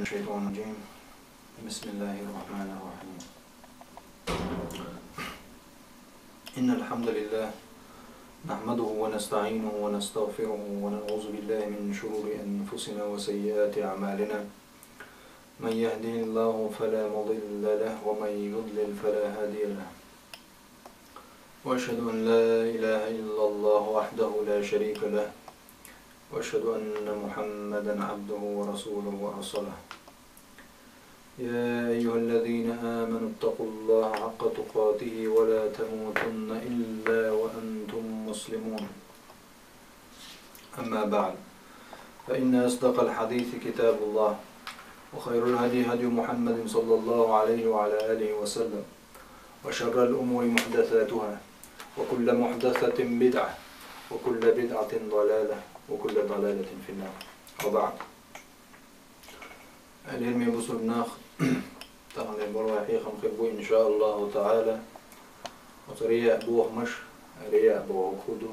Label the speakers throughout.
Speaker 1: الشيطان الرجيم. بسم الله الرحمن الرحيم. إن الحمد لله نحمده ونستعينه ونستغفره ونعوذ بالله من شرور أنفسنا وسيئات أعمالنا. من يهده الله فلا مضل له ومن يضلل فلا هادي له. وأشهد أن لا إله إلا الله وحده لا شريك له، وأشهد أن محمدا عبده ورسوله وأرسله. يا أيها الذين آمنوا اتقوا الله حق تقاته ولا تموتن إلا وأنتم مسلمون. أما بعد، فإن أصدق الحديث كتاب الله، وخير الهدي هدي محمد صلى الله عليه وعلى آله وسلم، وشر الأمور محدثاتها، وكل محدثة بدعة، وكل بدعة ضلالة، وكل ضلالة في النار. وبعد، العلم يبصر الناخ تغني البرواحي خمخبو إن شاء الله تعالى. وطريق بوه مش رياء بوه خدو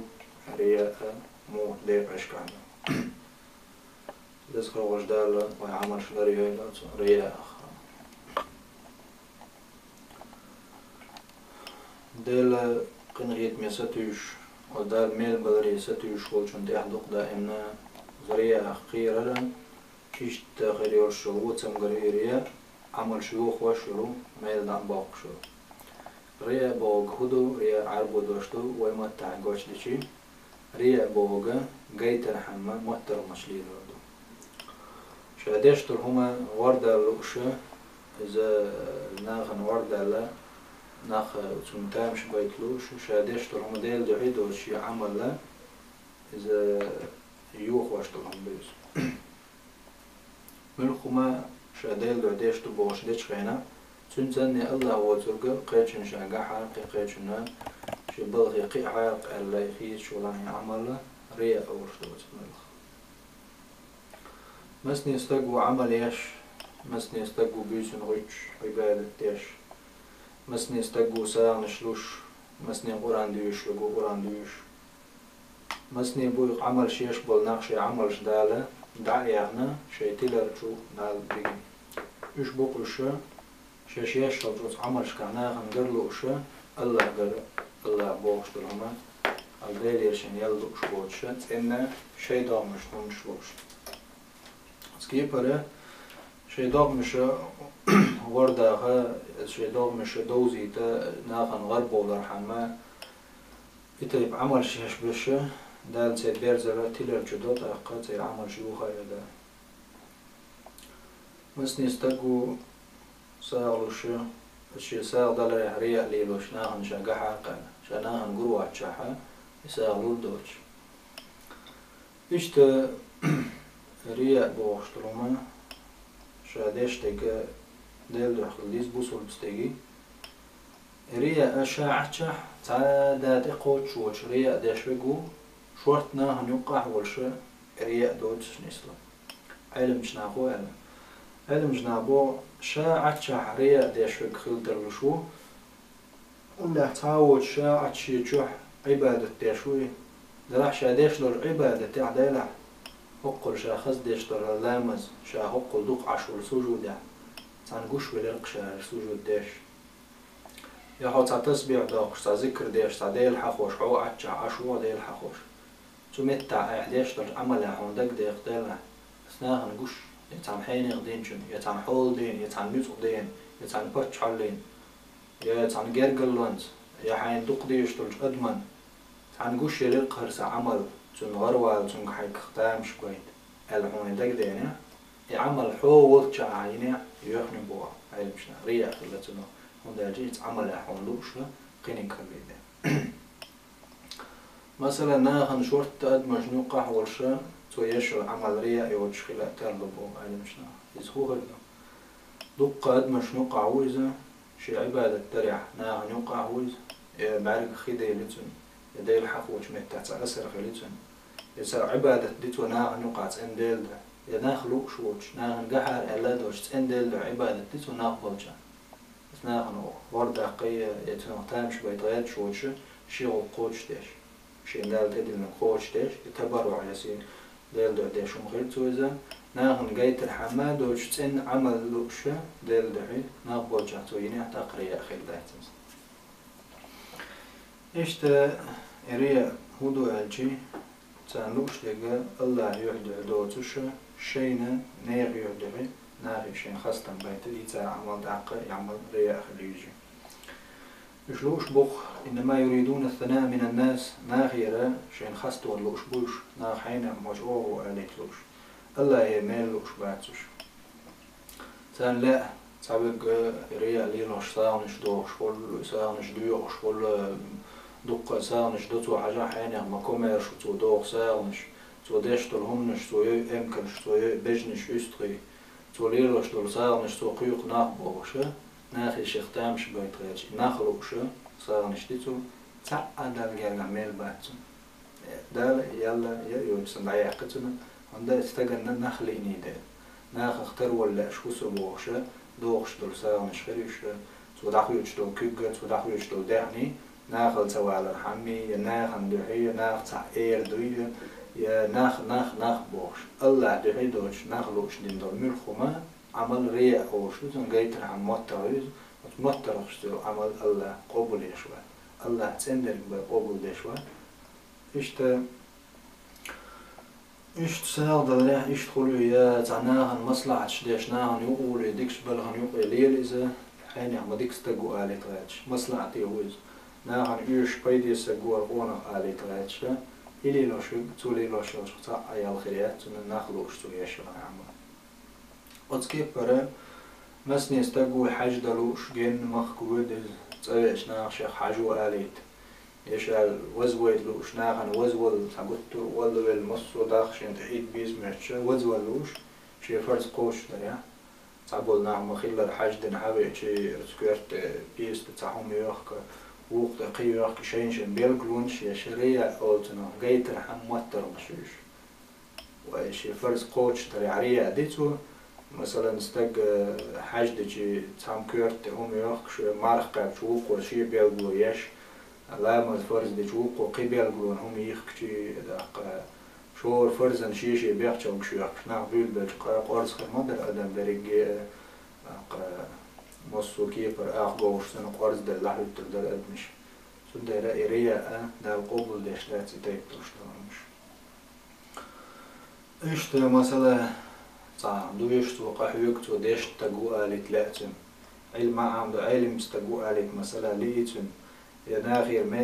Speaker 1: رياء مو دير أشكال دسخر وجدال ويعمل شلري رياء دل قنغيت ميستوش ودال ميل بدري ستوش والشون تحدق دائما رياء خيرا كيش تاخير يرشو وتسمغري رياء عمل شيوخ وشرو ميل دعم باقشو رياء بوغ هدو رياء عربو دوشتو ويمتع قوش ديشي رياء بوغ قيتر حما موتر مشلي دردو شادشتر هما وردا لوشة إذا ناغن وردا لا ناخ تمتامش بيتلوش شادشتر هما ديل دعيدو شي عمل لا إذا يوخ واشتر هم بيز ملخما شاديل دعديشتو بوش ديش خينا تنزني الله وترقى قيتشن شاقا حارقي قيتشنا شي بلغي قي حارق ألا يخيش شولاني عمل رياء أورشتو تملخ مسني استقو عمل يش مسني استقو بيسن غيش عبادة يش مسني استقو ساغ نشلوش مسني قران ديوش لقو قران ديوش مسني بويق عمل شيش بول ناقشي عمل شدالة دعيانا شي تلرجو نال بيجي إيش بقولشة شيش رجوز عمل شكانا غنقرلوشة الله قر الله بوش دلهما الغير يرشن يلوش بوشة إنه شي دامش نمشلوش سكيبره شي دامش ورداها شي دامش دوزي تا ناخن غربو لرحمة يتريب عمل شيش بشه دال سيد بيرزرة تيلر جدود أقاد سيد عمل شيوخا يدا مسني استقو ساغلوشة الشي ساغ دالر رياء ليلوش ناهن شاقا حاقا شناهن قروات شاحا يساغلو الدوش إشت رياء بوغشتلوما شاديش تيكا ديل دخل ليز بوصول بستيجي رياء شاعتشح تعادات اقوت شوش رياء داشوغو شورتنا هنوقع والشا رياء دوتش نسلا علم جنابو علم جنابو شاعت شح رياء داشوغ خلدر لشو ولا تعود شاعت شيجوح عبادة داشوي دراح شا داشلر عبادة تعديلا هقل شا خز داشلر لامز شا هقل دوق عشور سجودا تنقوش ولرق شا سجود داش يحو تسبيع داقش ذكر داش تعديل حخوش عو عتشا عشو ديل حخوش تمتع إحداش در عمل عندك ده يختلع أثناء هنقوش يتعن حين يغدين جن يتعن حول دين يتعن نزق دين يتعن بتش حلين يتعن جرجل لونز يا حين دق ديش تلج أدمن تعن قوش يلق هرس عمل تن غروة تن حيك ختام شوين الحون دق دين يعمل حول تشع عيني يخني بوا علم شنا رياء خلتنا هندا جيت عمل حون دوشة قيني كليده مثلا ناخن شورت تاد مجنوقة والشا تويش العمل رياء يوجه خلاء ترلبو علمشنا يزهو هرنا دق اد مجنوقة عويزة شي عبادة تريح ناخن يوقع عويز بعرق خيدة يلتون يدي الحق وجمت تاع أسر خليتون يسار عبادة ديتو ناخن يوقع تسين ديل دا يناخلوك شوش ناخن قحر ألا دوش تسين ديل دا عبادة ديتو ناخبلجا ناخن ورد قية يتنغتامش بيتغير شوش شيغو قوش ديش شيء دال تدل من قوش ديش يتبرع على سين دال دو ديش مخيل توزا ناخن جيت الحما دوش تن عمل لوشة ديل دحي ناخ بوجه تويني تقري أخير دايتمز إيش تا إريا هدو أجي تانوش لقى الله يهدى دوتش شينا نير يهدى ناخي شين خاصة بيت إيتا عمل دعقة يعمل ريا أخير يجي إشلوش بخ إنما يريدون الثناء من الناس ناخيرا شين خاصة واللوش بوش ناخينا مجعوه وقاليتلوش الله يميلوش باتش تان لا تعبق ريا ليلوش ساونش دوش ولا ساونش ديوش ولا دق ساونش دوتو حاجة حيني ما كوميرش تو دوغ ساونش تو ديشتل همنش تو يمكنش تو بجنش يستغي تو ليلوش دول ساونش تو قيوق ناخ بوشة ناخي شيختامش بيت غيرش ناخلوشة ساونش ديتو تعدل جرع ميل باتش دال يلا يوبسن عيقتنا عندها استجن نخل إنيدا ناخ اختار ولا شو سبوشة دوغش دول ساونش خريشة تو دخلوش دول كوجة تو دخلوش دول دعني ناخل سوا على الحمي يا ناخ ندحية ناخ تعير دوية يا ناخ بوش الله دحي دوش ناخلوش دين دول ملخوما عمل ريا أوش لازم جيتر عن موتريز موترخش دول عمل الله قبول يشوى الله تسندر بقبول يشوى إشتا إيش تساعد عليه إيش تقولوا يا تعناهن مصلحة شديشناهن يقول يديكش بلهن يقول ليل إذا حين ما ديكش تجو آلي تغادش مصلحة يوز ناهن إيش بيدي سجوا قونا آلي تغادش إلي لو شو تولي لو شو تاع أيال خيرات ناخلوش تولي يشرع عمل وتكيف برا مسني استجوا حاج دلوش جن مخكود تسويش ناخش حاجو آليت يشال وزويد لوش ناخن وزول تقطر ولا المصو داخش انت عيد بيز مرتش وزول لوش شي فرز قوش دريا تعبول نعم خيل الحاج دن حبي شي سكرت بيز تاعهم يوخك وقت قي يوخك شين بيلقلونش يا شريع أولتنا جيتر حم موتر مشوش وشي فرز قوش دريا عريا ديتو مثلا استج حاج دجي تام كرت هم يوخك شو مارق شوق وشي بيلقلو يش لا ما فرز دجوق وقبل قلون هم يخكشي دق شور فرزن شيشي بيخشوا مشيخ نعبيل بجقا قرص خمدر أدم بريجي مصو كيبر أخبوش سنة قرص دل لحظة تقدر أدمش سنة رأيريا دا القبول ديش لا تتايب تشتغلمش إيش تا مثلا صعب دويش تو قحيوك تو ديش تقو آلت لأتم علم عمدو علم استقو آلت مثلا ليتم يا ناخير ما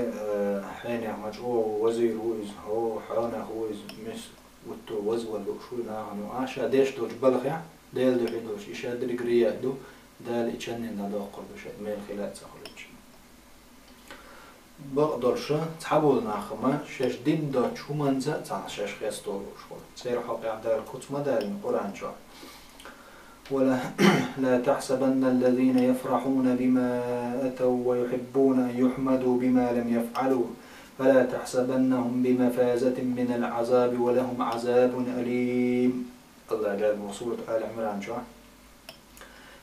Speaker 1: حين مجهو وزير ويز هو حانا ويز مس وتو وز ولا شو ناهنو عشا ديش دوش بلغ يا ديل دو حدوش إشاد رجريا دو دال إتشنن نداقل بشيء ميل خلات سخلتش بقدرش تحبول ناخما شش دين داتش همانزا تاع شش خيستولو شغل سير حقي عبد الكتب مداري القرآن شو ولا لا تحسبن الذين يفرحون بما أتوا ويحبون أن يحمدوا بما لم يفعلوا فلا تحسبنهم بمفازة من العذاب ولهم عذاب أليم. الله قال بسورة آل عمران شو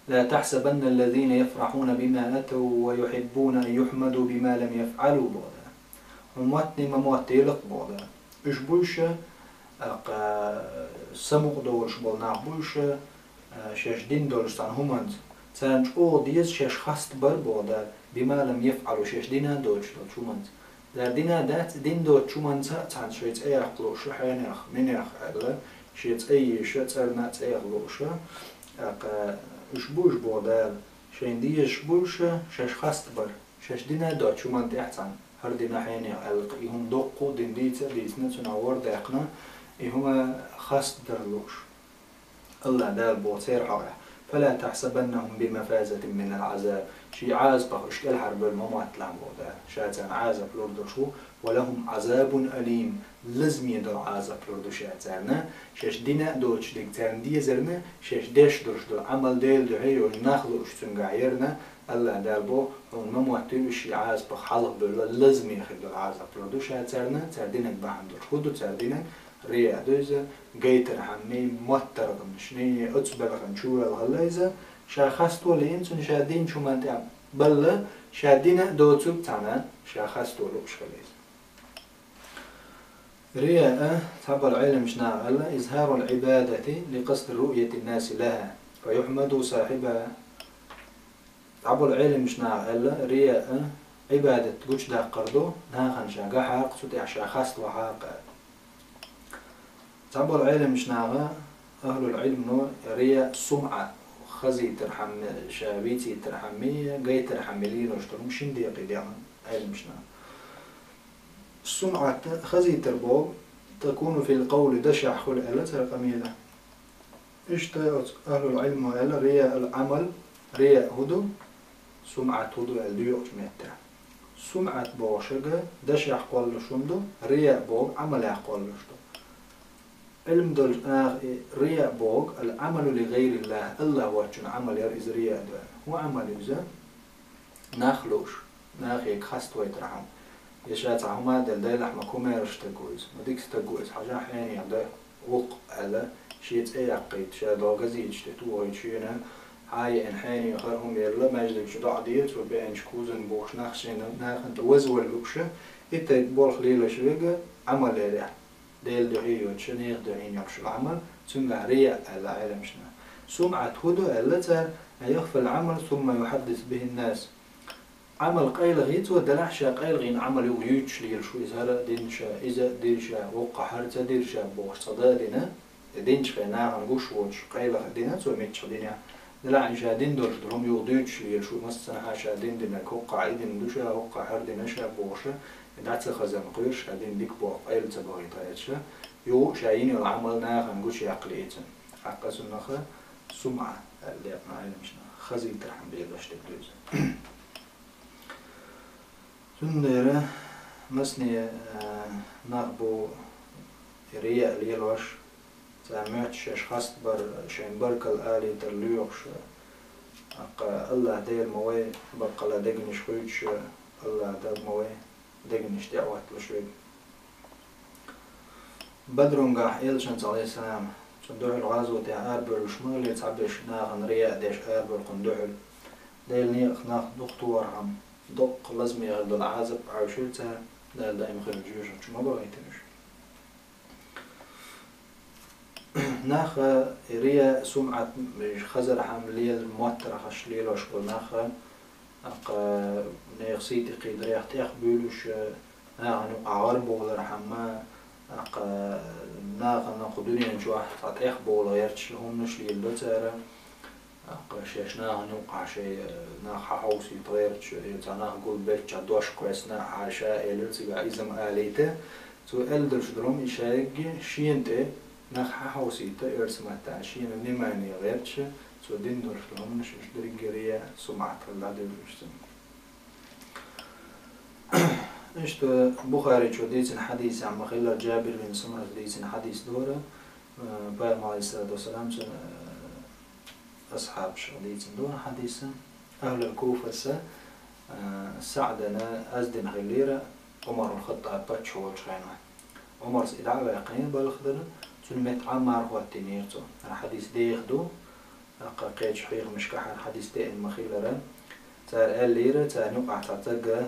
Speaker 1: لا تحسبن الذين يفرحون بما أتوا ويحبون أن يحمدوا بما لم يفعلوا بودا وموتني ما موتيلق بودا إيش بوشة سمق دولش بولنا بوشة شش دين دولستان همند سانج او ديز شش خست بر بودا بما لم يفعلوا شش دينا دوش شومند در دينا دات دين دو شومند سان شيت اي اخلوش حينخ منخ الا شيت اي شت ارنات اي اخلوش اش بوش بودا شين ديش بوش شش خست بر شش دينا دو شومند احسن هر دينا حيني القيهم دقو دين ديتا ديتنا تنور داقنا هما خست درلوش الله دال بوتير حوله فلا تحسبنهم بمفازة من العذاب شي عازبه اشكال حرب الموت لعبودا شاتان عازب لوردو شو ولهم عذاب أليم لازم يدر عازب لوردو شاتانا شاش دينا دوش ديكتان دي زرنا شاش ديش دوش دو عمل ديل دو هيو ناخذو اشتن قايرنا الله دال بو الموت شي عازبه حلق بلو لازم يخدو عازب لوردو شاتانا تردينك بحندو شودو تردينك ريا دوزة جيتر حمي موتر غمشني أتبلغ نشوى الغلايزة شاخستو لينسون شادين شو منتع بلا شادينا دوتوب تانا شاخستو لوش غلايزة رياء تعب العلم شناع ألا إظهار العبادة لقصد رؤية الناس لها فيحمد صاحبها. تعب العلم شناع ألا رياء عبادة تقولش دا قردو ناخن شاقا حاق سوتي عشا خاست وحاق. تعب العلم شناع أهل العلم نو رياء سمعة خزي ترحم شابيتي ترحمية جاي ترحملين واشترم شندي قديما علم شناع. السمعة خزي تربو تكون في القول دشع خل ألا ترقميلة. إيش أهل العلم وألا رياء العمل رياء هدو سمعة هدو الديوش ميتا. سمعة بوشجة دشع قول شمدو رياء بوغ عمل قول شدو. علم دل رياء بوغ العمل لغير الله الله وجن عمل يرز رياء ده هو عمل إذا ناخلوش ناخيك خست ويترحم. يشات عهما دل لحما كوميرش تجوز ما ديك تجوز حاجة حين يعده وق على شيء أيقيت شيء دوغزيج تتوه شيئا هاي إن حين يخرهم يلا ما يجلب شو عديت وبين شكوزن بوش نخشين ناخن توزول لوكشة إنت بول خليل شوية عمل له ديل دعي وتشنيخ دعين يمشي العمل ثم رياء على علم شنا سمعة هدو التي يخفى العمل ثم يحدث به الناس. عمل قيل غيت ودلعشا قيل غين عمل يويتش ليل شو إذا دينشا إذا ديرشا وقع حرتا ديرشا بوش صدادنا دينش خينا هنقوش وش قيل دينا تو ميتش دينا دلعشا دين دور درهم يوديتش ليل شو مثلا حاشا دين دينا وقع دين دوشا وقع حردنا شا بوشا دعت خزان قيرش هدين ديك بو قيل تبغي تايتشا يو شايين العمل نا هنقوش يعقليتن حق سنخة سمعة اللي أبناء مشنا خزي ترحم بيداش تبدوز. تنديره مسني نقبو رياء ليلوش تعمتش خاص بر شين بركل آلي ترليوش أقا الله دير موي بقلا دقنش خويتش الله داد موي دقنش دعوات لشوي بدرونغا إلشنس عليه السلام صندوح الغازو تاع آربر وشمال يتعبش ناغن رياء ديش آربر قندوحل ديل نيخ ناخ دكتور عم دق لازم يغلد العازب عوشلتها لا دائما خير الجيوش ما بغيتنش ناخ ريا سمعة خزر حملية الموتر خش ليلوش وناخ أق نيخسيتي قيد ريح تيخ بيلوش ناخ عارب ولا رحمة أق ناخ نقدوني نشوح تيخ بولا يرتش لهم نش ليلو تارا شيش ناخ نوقع شيء ناخ حوسي طيرتش يتعناخ قول بيتش عدوش كويس ناخ عشاء إلتي بعيزم آليته تو ألدرش دروم يشارك شينته ناخ حوسي تيرسمت عشين نماني غيرتش تو دين درش لهم نش درجرية سمعة الله ديرشتم. إيش بخاري شو ديتن حديث عن مخيل جابر بن سمرة ديتن حديث دورة بام عليه الصلاة والسلام أصحاب شغليتن دون حديثا أهل الكوفة سعدنا أزدن غليرة عمر الخطاب باتشو وشغينا عمر إدعاء يقين بالخضر تلمت عمار هو التنيرتو الحديث دي يخدو قيج حقيق مشكحة الحديث دي المخيلة تار الليرة تار نقع تعتقى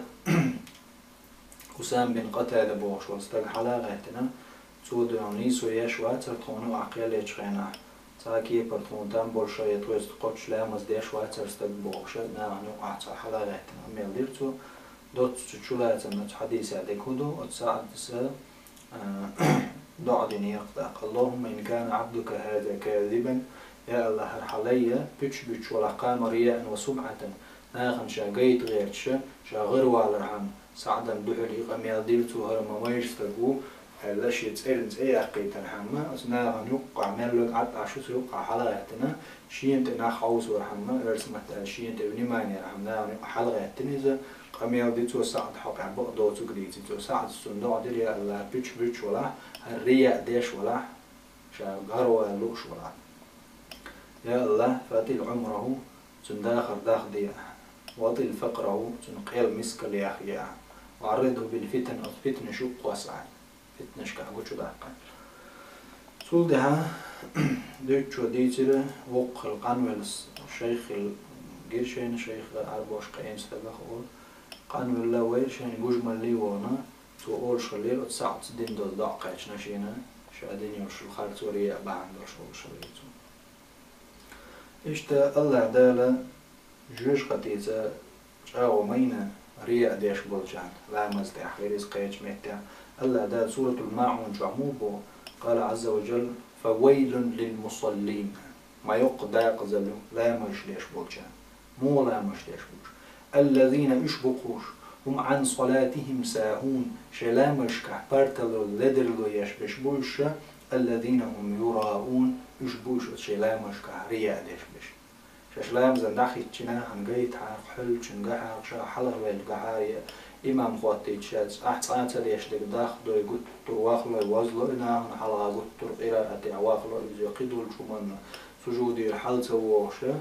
Speaker 1: قسام بن قتادة بوش واستقى حلاغتنا تودو يونيسو يشوى ترطونو عقيل يشغينا تاكي برطون دام بولشاية تويست قوتش لامز ديش واتر استق بوشة ناغنو قعتا حلاغتنا أميل ديرتو دوت تشولاتنا حديث عدك هدو وتساعد تسا دعدني يقدق اللهم إن كان عبدك هذا كاذبا يا الله هرحليا بيتش ولا قام رياء وسمعة ناغن شاقيت غيرتش شاغر والرحم سعدا دحلي أميل ديرتو هرما ميشتقو لاش يتسألنت أي أقيت الحمى أثناء يوقع ملك عد عشوس يوقع حلقتنا شين تنا خوص ورحمة رسمت شين تبني ماني رحمنا حلقتنا إذا قام يودي تو سعد حق عبق دو تقديتي تو سعد الصندوق ديري الله بيتش ولا الرياء ديش ولا شاقر ولا لوش ولا يا الله فاتي عمره تنداخر داخ ديا واطي فقره تنقيل مسك لياخيا وعرضه بالفتن الفتن شق واسع فتنش كعقول شو دقة سولدها ديتشو ديتشله وق القانولس الشيخ الجيشين شيخ أربعش قيم استبخور قانول لا ويشين جوج ملي وانا سو أول شغليل أتساعد دين دول دقيقة نشينا شادين يوشل خالد ورياء بعد شغل شغليتو إشتا الله دالا جوش قتيزة جاو مينا رياء ديش بولجان لا مزدح غيريز قيج ميتا الله دال سورة الماعون جعموبو قال عز وجل فويل للمصلين ما يقداق زلو لا مش ديش بولجان مو لا مش ديش بولج الذين اشبقوش هم عن صلاتهم ساهون شلامش كحبرتلو لدرلو يشبش بوش الذين هم يراؤون اشبوش شلامش كرياء ديشبش شلام زندخي تشنا هنجيت حق حل تشنجح شا حلق والجحارية إمام خواتي تشاز أحسن تليش دك داخ دو يقول ترواخلو يوازلو إنها حلقة قلت ترقيرة أتعواخلو إذا قدول شمنا سجودي الحل سووشة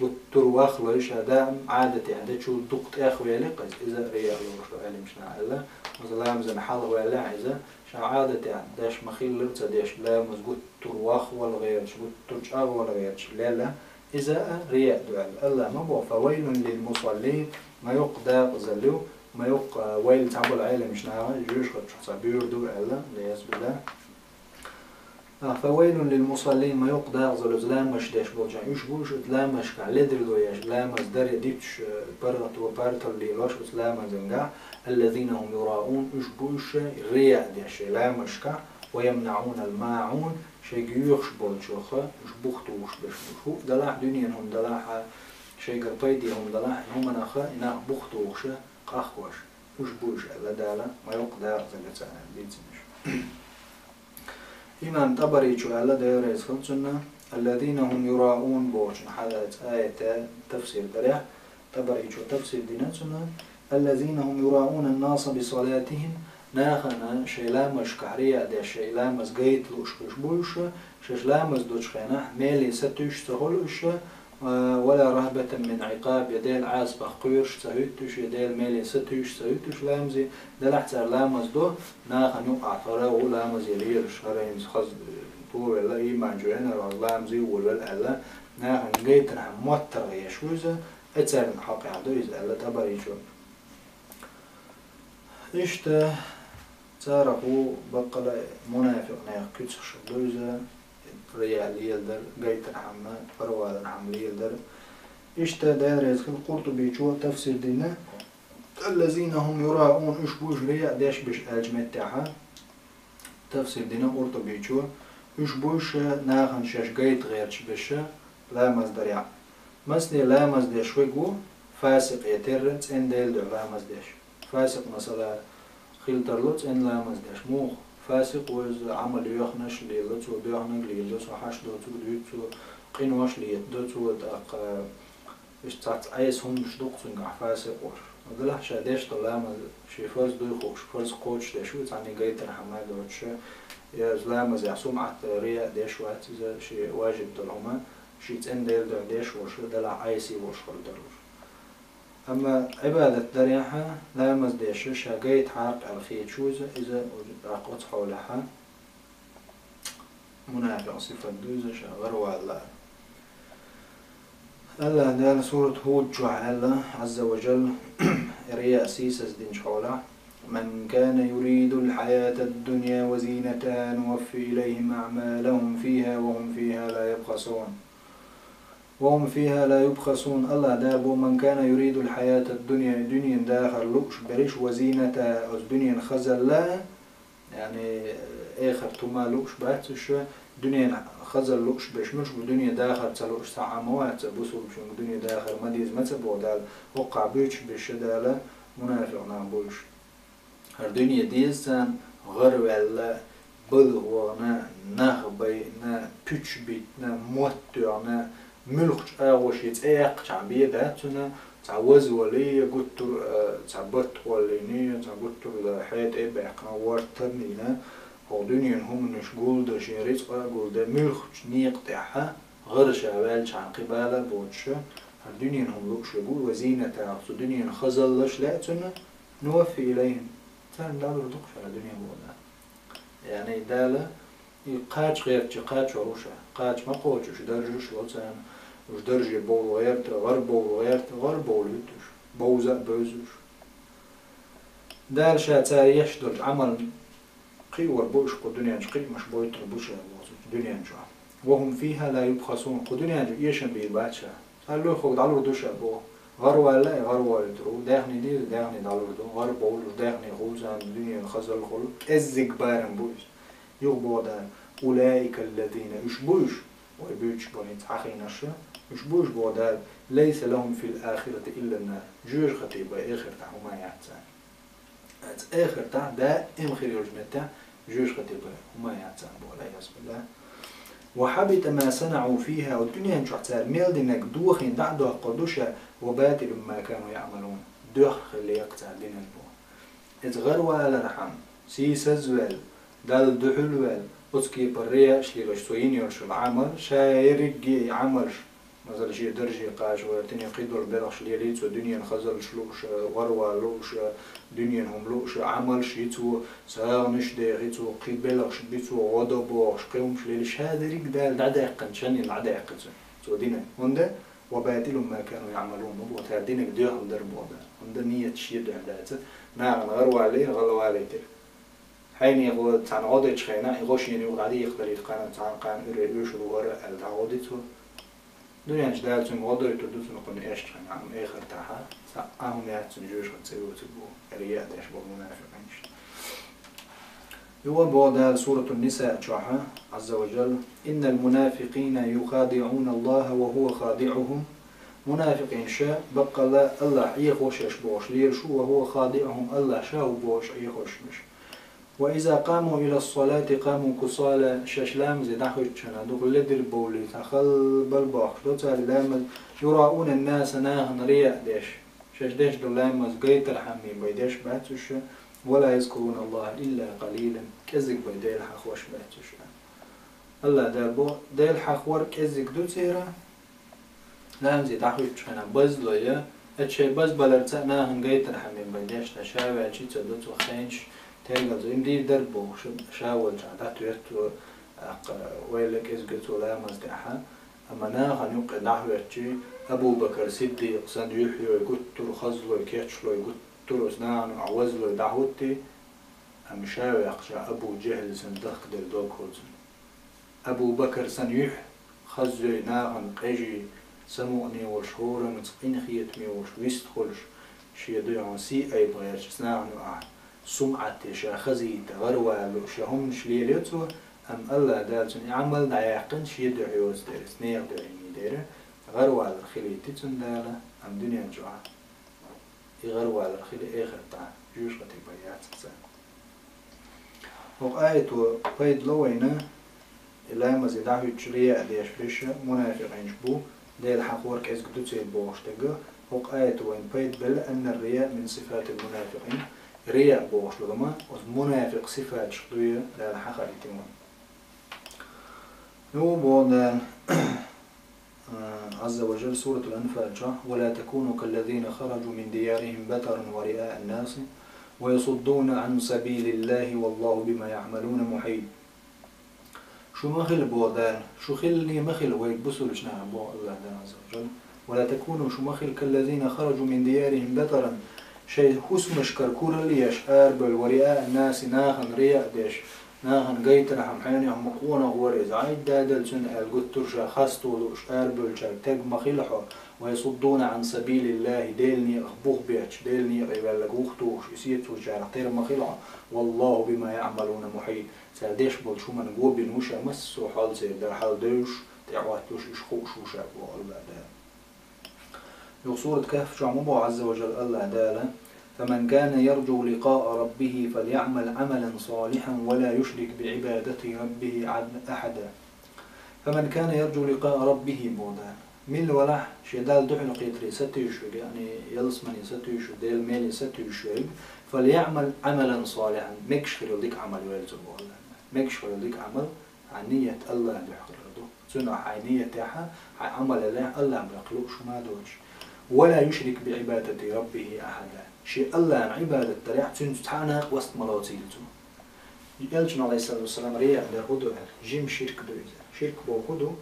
Speaker 1: والترواخلو إيش هذا عادة يعني شو دقت أخوي لقز إذا ريال وشو علم شنا إلا مثلا زين حلقة ولا إذا عادة يعني داش مخيل لرت داش لا مزقوط ترواخ ولا غير شقوط ترجع ولا غير لا إذا رياء دعاء الله ما بو فويل للمصلين ما يقدر زلوا ما يق ويل تعبوا العالم مش نعرف جوش قد شخص بيردو الله ليس بالله فويل للمصلين ما يقدر زلوا زلام مش داش بوجع يش بوش زلام مش كعلدر دو يش زلام مصدر يديش برت وبرت اللي لاش زلام زنجع الذين هم يراؤون يش بوش رياء داش لا مش كع ويمنعون الماعون شيء يخشبون شوخة يشبختوش بشوف دلاح دنيا هم دلاح شيء قربيدي هم دلاح هم نخا إنه بختوش قخوش يشبوش على دالا ما يقدر زلتنا بيتنش إمام طبري شو على داير يسخنسنا الذين هم يراؤون بوش حالات آية تفسير دريح طبري شو تفسير دينتنا الذين هم يراؤون الناس بصلاتهم ناخنا شيلامش كحرية ده شيلامس جيت لوش بوش شيلامس دوش خنا مالي ستوش تهولش ولا رهبة من عقاب يديل عاز بخيرش سهيتوش يديل مالي ستوش سهيتوش لامزي دلحتر لامس دو ناخن يقع فرا لامز يليرش هريمز خز تو ولا إيمان جوهنا لامزي ولا ألا ناخن جيت رح موتر يشوزه اتسرن حق عدويز ألا تبري شو إشتا تعرفوا بقى منافق ناق كتش شدوزة ريال يلدر جيت الحمى فرواد الحمل يلدر إشتا داير يزكي القرطبي شو تفسير دينا الذين هم يراؤون إشبوش رياء داش بش أجمد تاعها تفسير دينا قرطبي شو إشبوش ناخن شاش جيت غيرش بش لا مصدر مثل لا مصدر شويقو فاسق يترنس إن ديل دو لا مصدر فاسق مثلا خيلتر لوت إن لا مزدش موخ فاسق وز عمل يخنش ليلت وبيخنق ليلت وحش دوت ودوت قينوش ليت دوت ودق إيش تعت عايز هم مش دوق تنجح فاسق ور ودلح شادش طلام شي فرز دوي خوش فرز قوتش دشو تعني جيت الحماد دوتش يا زلام زي سمعة رياء دش وقت شي واجب دلهما شي تن ديل دش وش دلح عايسي وش خلدروش أما عبادة دريحة لا مزديش شاقيت حرق على خيط شوزة إذا أقوت حولها منافع صفة دوزة شاغروا الله الله دال سورة هود جوع الله عز وجل رياء سيسس دين شوله من كان يريد الحياة الدنيا وزينتها نوفي إليهم أعمالهم فيها وهم فيها لا يبخسون وهم فيها لا يبخسون الله دابو من كان يريد الحياة الدنيا داخل لقش بريش وزينتها الدنيا خزل لا يعني آخر توما لقش باتش دنيا خزل لقش بش مش بدنيا داخل تلقش ساعة موات بوسو بشون دنيا داخل مديز متبو دال وقع بيش بش دال منافق نابوش هر دنيا ديزان غر ولا بلغونا نغبي نا بيتش بيت نا موتو نا ملخش أغوشيت أيق تعبيه داتنا تعوز ولي قطر تعبت وليني تعبت الحياة إبقى وارتمينا ودنيا هم نشقول دا شيريت قول دا ملخش نيقطعها غير شعبال عن قبالة بوتشة الدنيا هم لقش يقول وزينة تعطي دنيا خزلش لاتنا نوفي إليهم تان دالو دقش على دنيا بولا يعني دالة قاج غير قاج وروشة قاج ما قوتش درجش لوتان وش درجة بول غيرت غرب بول غيرت غرب بول يتش بوزة بوزش دال شاتا يشدل عمل قي وربوش قدنيا قي مش بويت ربوش دنيا جو وهم فيها لا يبخسون قدنيا جو يشن بيباتشا قالوا خود على دوش ابو غروا لا غروا يدرو داغني دي داغني دالو دو غر بول داغني غوزان الدنيا خزل خل ازك بارن بوش يغبو دال اولئك الذين يشبوش ويبوش بونيت عخينش يشبوش بودال ليس لهم في الآخرة إلا النار جوج خطيبة آخر تاع وما يعتزان آخر تاع دا إم خير يجمع تاع جوج خطيبة وما يعتزان بولا يسب الله وحبط ما صنعوا فيها والدنيا نشعتها ميل دينك دوخين دعدوها قدوشة وباطل ما كانوا يعملون دوخ اللي يقطع دين البو اتغروا لرحم سيسزوال دال دحلوال وتكي بريا شلي رشتوين يرشو العمل شايرجي عمل مثلا شي درجي قاش وتني قيدوا البلغ شلي ريتو دنيا خزل شلوش غروا لوش دنيا هم لوش عمل شيتو ساغنش ديريتو قيد بلغ شبيتو غضبو شقيوم شلي شادريك دال دعدا يقنشني العدا يقنشن تو دينا هوندا وباطل ما كانوا يعملون وتردينك دوهم دربو هوندا نية شيد عندها نعم غروا عليه غلوا عليه حين يقول تعن عودة شخينا يغوش يعني وغادي يقدر يتقان تعن قان يريش الورق العودته دنيا جدال تون غادر يتردد نقول إيش شخينا عم آخر تاعها سأهم يعتن جوش قتسوي وتبو رياء داش بالمنافقين يوا بعد سورة النساء شرحها عز وجل إن المنافقين يخادعون الله وهو خادعهم منافقين شاء بقى لا الله يخوش يشبوش ليرشو وهو خادعهم الله شاو بوش يخوش مش وإذا قاموا إلى الصلاة قاموا كصالة ششلام زي دحوش شنا دخل لدر بولي تخل بالباخ دوتا لامز يراؤون الناس ناهن رياء ديش شش ديش دلامز قيت الحميم بيديش باتوش ولا يذكرون الله إلا قليلا كزك بيديل حخوش باتوش الله دابو ديل حخور كزك دوتيرا لام زي دحوش شنا بزلو يا اتشي بز بلرتا ناهن قيت الحميم بيديش تشابع جيتا دوتو خينش تيجا زين دربو شاول جعدت ويرتو ويلك إزقتو لا مزدحها أما ناخن يقع دحوة أبو بكر صديق سند يحيو يقتلو خزلو يكيتشلو يقتلو سنان عوزلو دحوتي أم شاوي يقشع أبو جهل سندخ دل دوك هوزن أبو بكر سن يح خزلو ناخن قيجي سموعني وشهورا متقين خيتمي وش ويستخلش شيدو يعنسي أي بغيرش سنان وقع سمعة شاخزي تغروا شهم شليلتو أم الله دالتون عمل دعيقن شيد عيوز دير سنير دعيني دير غروا على الخلي تتون دالا أم دنيا جوعا يغروا على الخلي آخر تاع جوش غتي بيات سان وآية بيد لوينا إلا ما زيدعه يتشريع ديش فريشة منافقين شبو ديل حقور كيس قدوتي بوغشتقه وآية وين بيد بل أن الرياء من صفات المنافقين رياء بوغش لغما ومنافق صفات شخصية لا الحق الاتمام نوبون عز وجل سورة الأنفال ولا تكونوا كالذين خرجوا من ديارهم بطرا ورئاء الناس ويصدون عن سبيل الله والله بما يعملون محيط شو مخل بودان شو خلي مخل ويبسوا لشنا بو الله عز وجل ولا تكونوا شو مخل كالذين خرجوا من ديارهم بطرا شيء حسمش كركور ليش أربل ورئاء الناس ناخن رياء ديش ناخن قيت رحم حيني هم قونا غوريز عيد دادل سن القطر شا خاستو لوش أربل شا تاق مخيلحو ويصدون عن سبيل الله ديلني أخبوخ بيتش ديلني غيبالك وقتوش يسيتو شا رختير مخيلحو والله بما يعملون محيط ساديش بل شو من قوب نوشا مسو حال سير در حال دوش تعواتوش يشخوش وشا الله دا يقصورة كهف شعمبو عز وجل الله دالا فمن كان يرجو لقاء ربه فليعمل عملا صالحا ولا يشرك بعبادة ربه أحدا فمن كان يرجو لقاء ربه بودا من ولا شدال دحل قيتري ستيشو يعني يلسمني ستيشو ديل ميلي ستيشو فليعمل عملا صالحا مكشفر لك عمل ويلزم الله مكشفر لك عمل عنية الله بحقرده سنة عينية تاعها عمل الله بيقلقش ما دوش ولا يشرك بعبادة ربه أحدا شيء الله عن عبادة تريح تنتحانا وسط ملاطيلتو يلجن عليه الصلاة والسلام ريع لهدو جيم شرك دويزا شرك بوهدو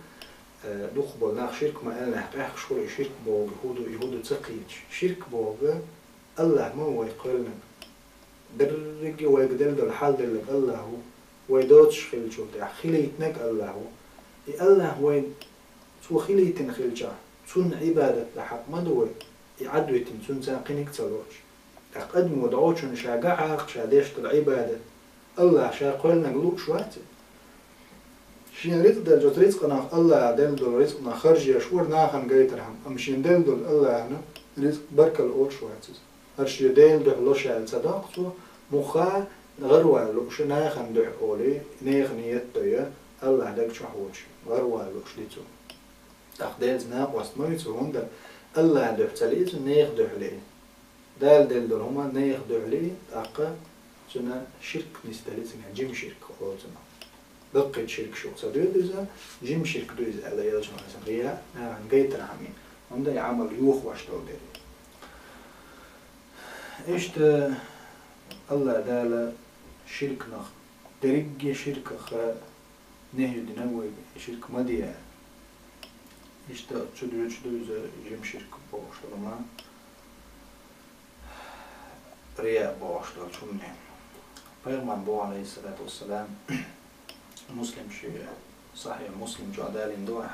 Speaker 1: دوخ بولناخ شرك ما قالنا حقاق شوري شرك بوهدو يهدو تقيج شرك بوهدو الله ما هو يقولنا درجي ويقدل دل حال دل الله ويدوتش خيل شو تاع خيليتنك الله الله وين شو خيليتن خيلجا سن عبادة لحق ما دول يعدويتن سن ساقينك تلوش أقدم ودعوشن شاقعق شادشت العبادة الله شاقولنا قلوب شواتي شين ريت دل جوت رزقنا الله دل دل رزقنا خرج يشور ناخن قيترهم أمشين دل دل الله هنا رزق بركة الأول شواتي هرش يدل دل لوش على صداقته مخا غروا لوش ناخن دل أولي ناخن يتويا الله دل شحوش غروا لوش ليتو تقديز ناق واستميتو هندل الله دل تليت ناخ دل ليه دال دل دل هما ناخ دل ليه أقا سنة شرك نستلزم جيم شرك خلوتنا دقة شرك شو صدق دوزا جيم شرك دوز على يلجنا مثلا ريا نعم قيت رحمين عندنا يعمل يوخ واشتو ديري إيش الله دال شرك نخ درجة شرك خ نهي دنوي شرك مديا إيش تشدو دوزا جيم شرك بوشلما ريا بوشلو شوني پیغمبر بو عليه الصلاة والسلام مسلم شيء صحيح مسلم جو عدالين دور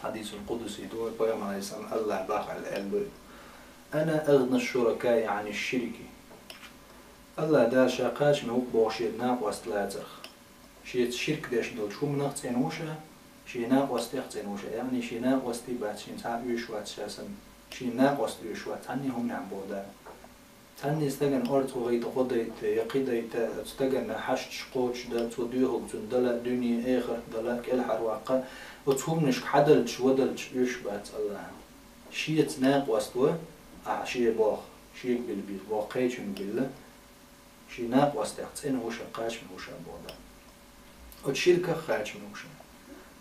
Speaker 1: حديث القدسي دور پیغمبر عليه السلام الله باخ القلب أنا أغنى الشركاء عن الشرك الله دا شاقاش موك بوشيد ناق واستلاترخ شيء الشرك داش دول شو مناق تينوشا شيء ناق واستيخ تينوشا يعني شيء ناق واستي بات شيء تعب يشوات شاسم شيء ناق واستي يشوات هني هم نعم بودا تاني استجن أرض وغيت قديت يقيديت استجن حشت شقوش دا توديه دلا دنيا آخر دلا كل حرواقة وتهمنش حدلش ودلش يشبات الله شيء ناق واستوا شيء باخ شيء بالبيت واقعيش بالله شيء ناق واستقطين وش قاش من وش بودا والشركة خاش من وش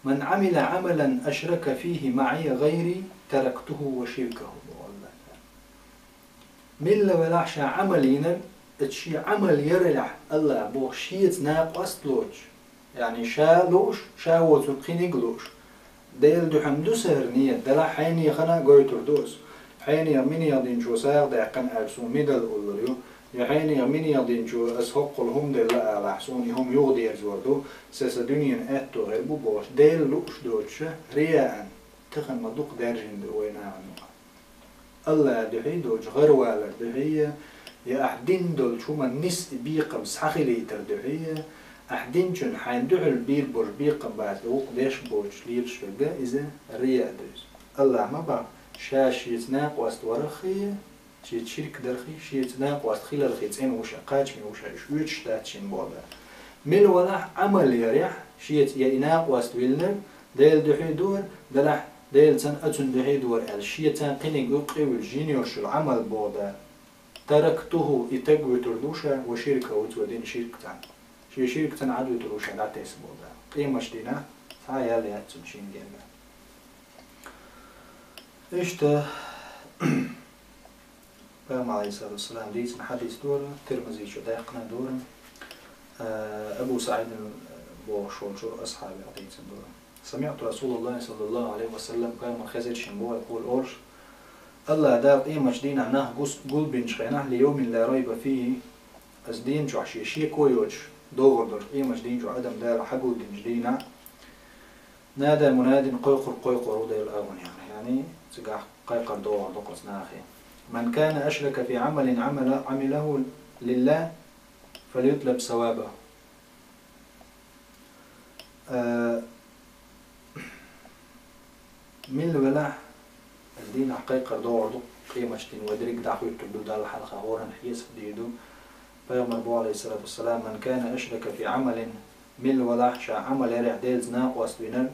Speaker 1: من عمل عملا أشرك فيه معي غيري تركته وشركه من لولاش عملينا تشي عمل يرلح الله بو شيت ناق أصلوش يعني شالوش شاوت القينيقلوش ديل دو حمدو سهرنية دلا حيني خنا قويتر دوس حيني يميني يضين جو ساق داقن أرسو ميدل أولريو يحيني يميني يضين جو أسهق الهم دل لا ألحسوني هم يغدي أزوردو ساسا دنيا أتو غيبو بوش ديل لوش دوش رياء تخن مدوق دارجين دوينا عنو الله دحي دوج غروالا دحية يا أحدين دول شو من نس بيقم سحخلي تردحية أحدين شن حين دحل بير بور بيقم بعد لوق ديش بوش ليل شفقة إذا رياء دوز الله ما بقى شاش يتناق واست ورخية شيت شرك درخي شيت يتناق واست خيل الخيتين وش قاج من وش شويتش تاتشين بودا من ولا عمل يريح شيت يناق واست ويلنر ديل دحي دور دلح ديل تن أتون دحي دور الشيء تن قيني قوقي والجينيور شو العمل بودا تركته يتقوي تردوشا وشركة وتودين شركة تن شركة تن عدو تردوشا لا تيس بودا قيمة شدينا فهاي اللي هتسمشين جينا إيش تا بام عليه الصلاة والسلام ديس حديث دورة ترمزي شو داقنا دورة أبو سعيد بو شو أصحابي عديس دورة سمعت رسول الله صلى الله عليه وسلم قام خزر شنبوه يقول أورش الله دار قيمة شدينا عناه قول بنشخيناه ليوم لا ريب فيه أزدين جو عشيشي كويوش دوغردر قيمة شدين جو عدم دار حقول دين جدينا نادى مناد قيقر ودي الأغن يعني تقع قيقر دوغر دقص ناخي من كان أشرك في عمل عمله لله فليطلب ثوابه من الولاح الدين حقيقة دور قيمة شتين ودريك دعوة تبدو دال الحلقة هورن حيس ديدو فيغمر بو عليه الصلاة والسلام من كان أشرك في عمل من الولاح شا عمل يريح ديل ناقوس بينال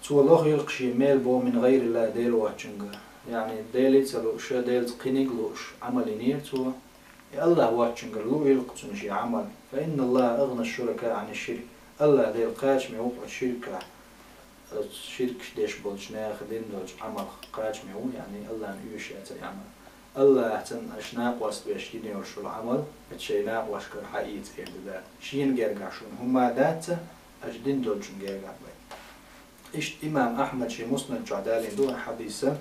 Speaker 1: تو الله يلقشي ميل بو من غير الله ديل واتشنغ يعني ديل تلوش ديل قينيقلوش عمل نيرتو الله واتشنغ لو يلقتن شي عمل فإن الله أغنى الشركاء عن الشرك الله ديل قاش ميوقع الشركة الشرك ديش بولشنا خدين دوج عمل قاش ميو يعني الله نيوش يعمل الله احسن اشناق واست بيشتيني وشو العمل اتشيناق واشكر حقيقة إرداد شين جرقع شون هما دات أجدين دوجن جرقع بي إشت إمام أحمد شي مسند جعدالين دون حديثة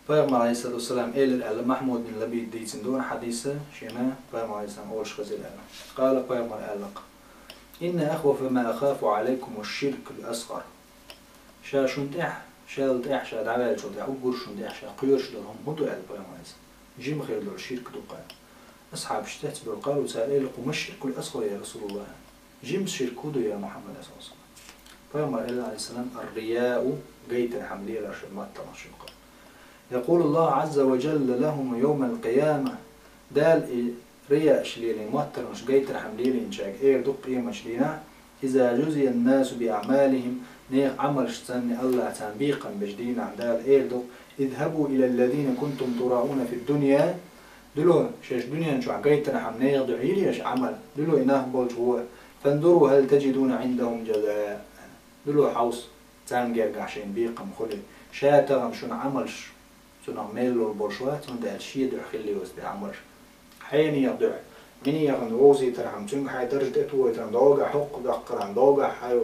Speaker 1: Peygamber aleyhisselam elir Mahmud bin Labid diysin dor hadise şena Peygamber aleyhisselam olş kazil el. Qala Peygamber elq. İnne ahwafa ma akhafu aleykum eş-şirkul asgar. Şa şuntih şa şa davel şo da ugur şuntih şa qiyur şlahum hudu el Peygamber aleyhisselam. Jim khayr dor şirk duqa. Ashab iştet bir qalu sa'il qum eş-şirkul asgar ya Resulullah. Jim şirkudu ya Muhammed sallallahu aleyhi ve sellem الرياء قيت الحملية لشمات تمشق يقول الله عز وجل لهم يوم القيامة دال رياء شليلي موتر مش قيت الحملية إنشاك إير دق مشلينا إذا جزي الناس بأعمالهم نيق عمل شتني الله تنبيقا بجدينا دال إير دق اذهبوا إلى الذين كنتم تراؤون في الدنيا دلو شاش دنيا نشو قيت الحملية دعيليش عمل دلو إناه بولج هو فانظروا هل تجدون عندهم جزاء دلو حوص تانجر قاشين بيقم خلي شاتغم شون عملش شون عملوا البرشوات من ده الشيء ده خلي وسط عملش حين يضع مني يغن ووزي ترحم تنج حي درجة اتوه ترحم دوغا حق دقر عن دوغا حي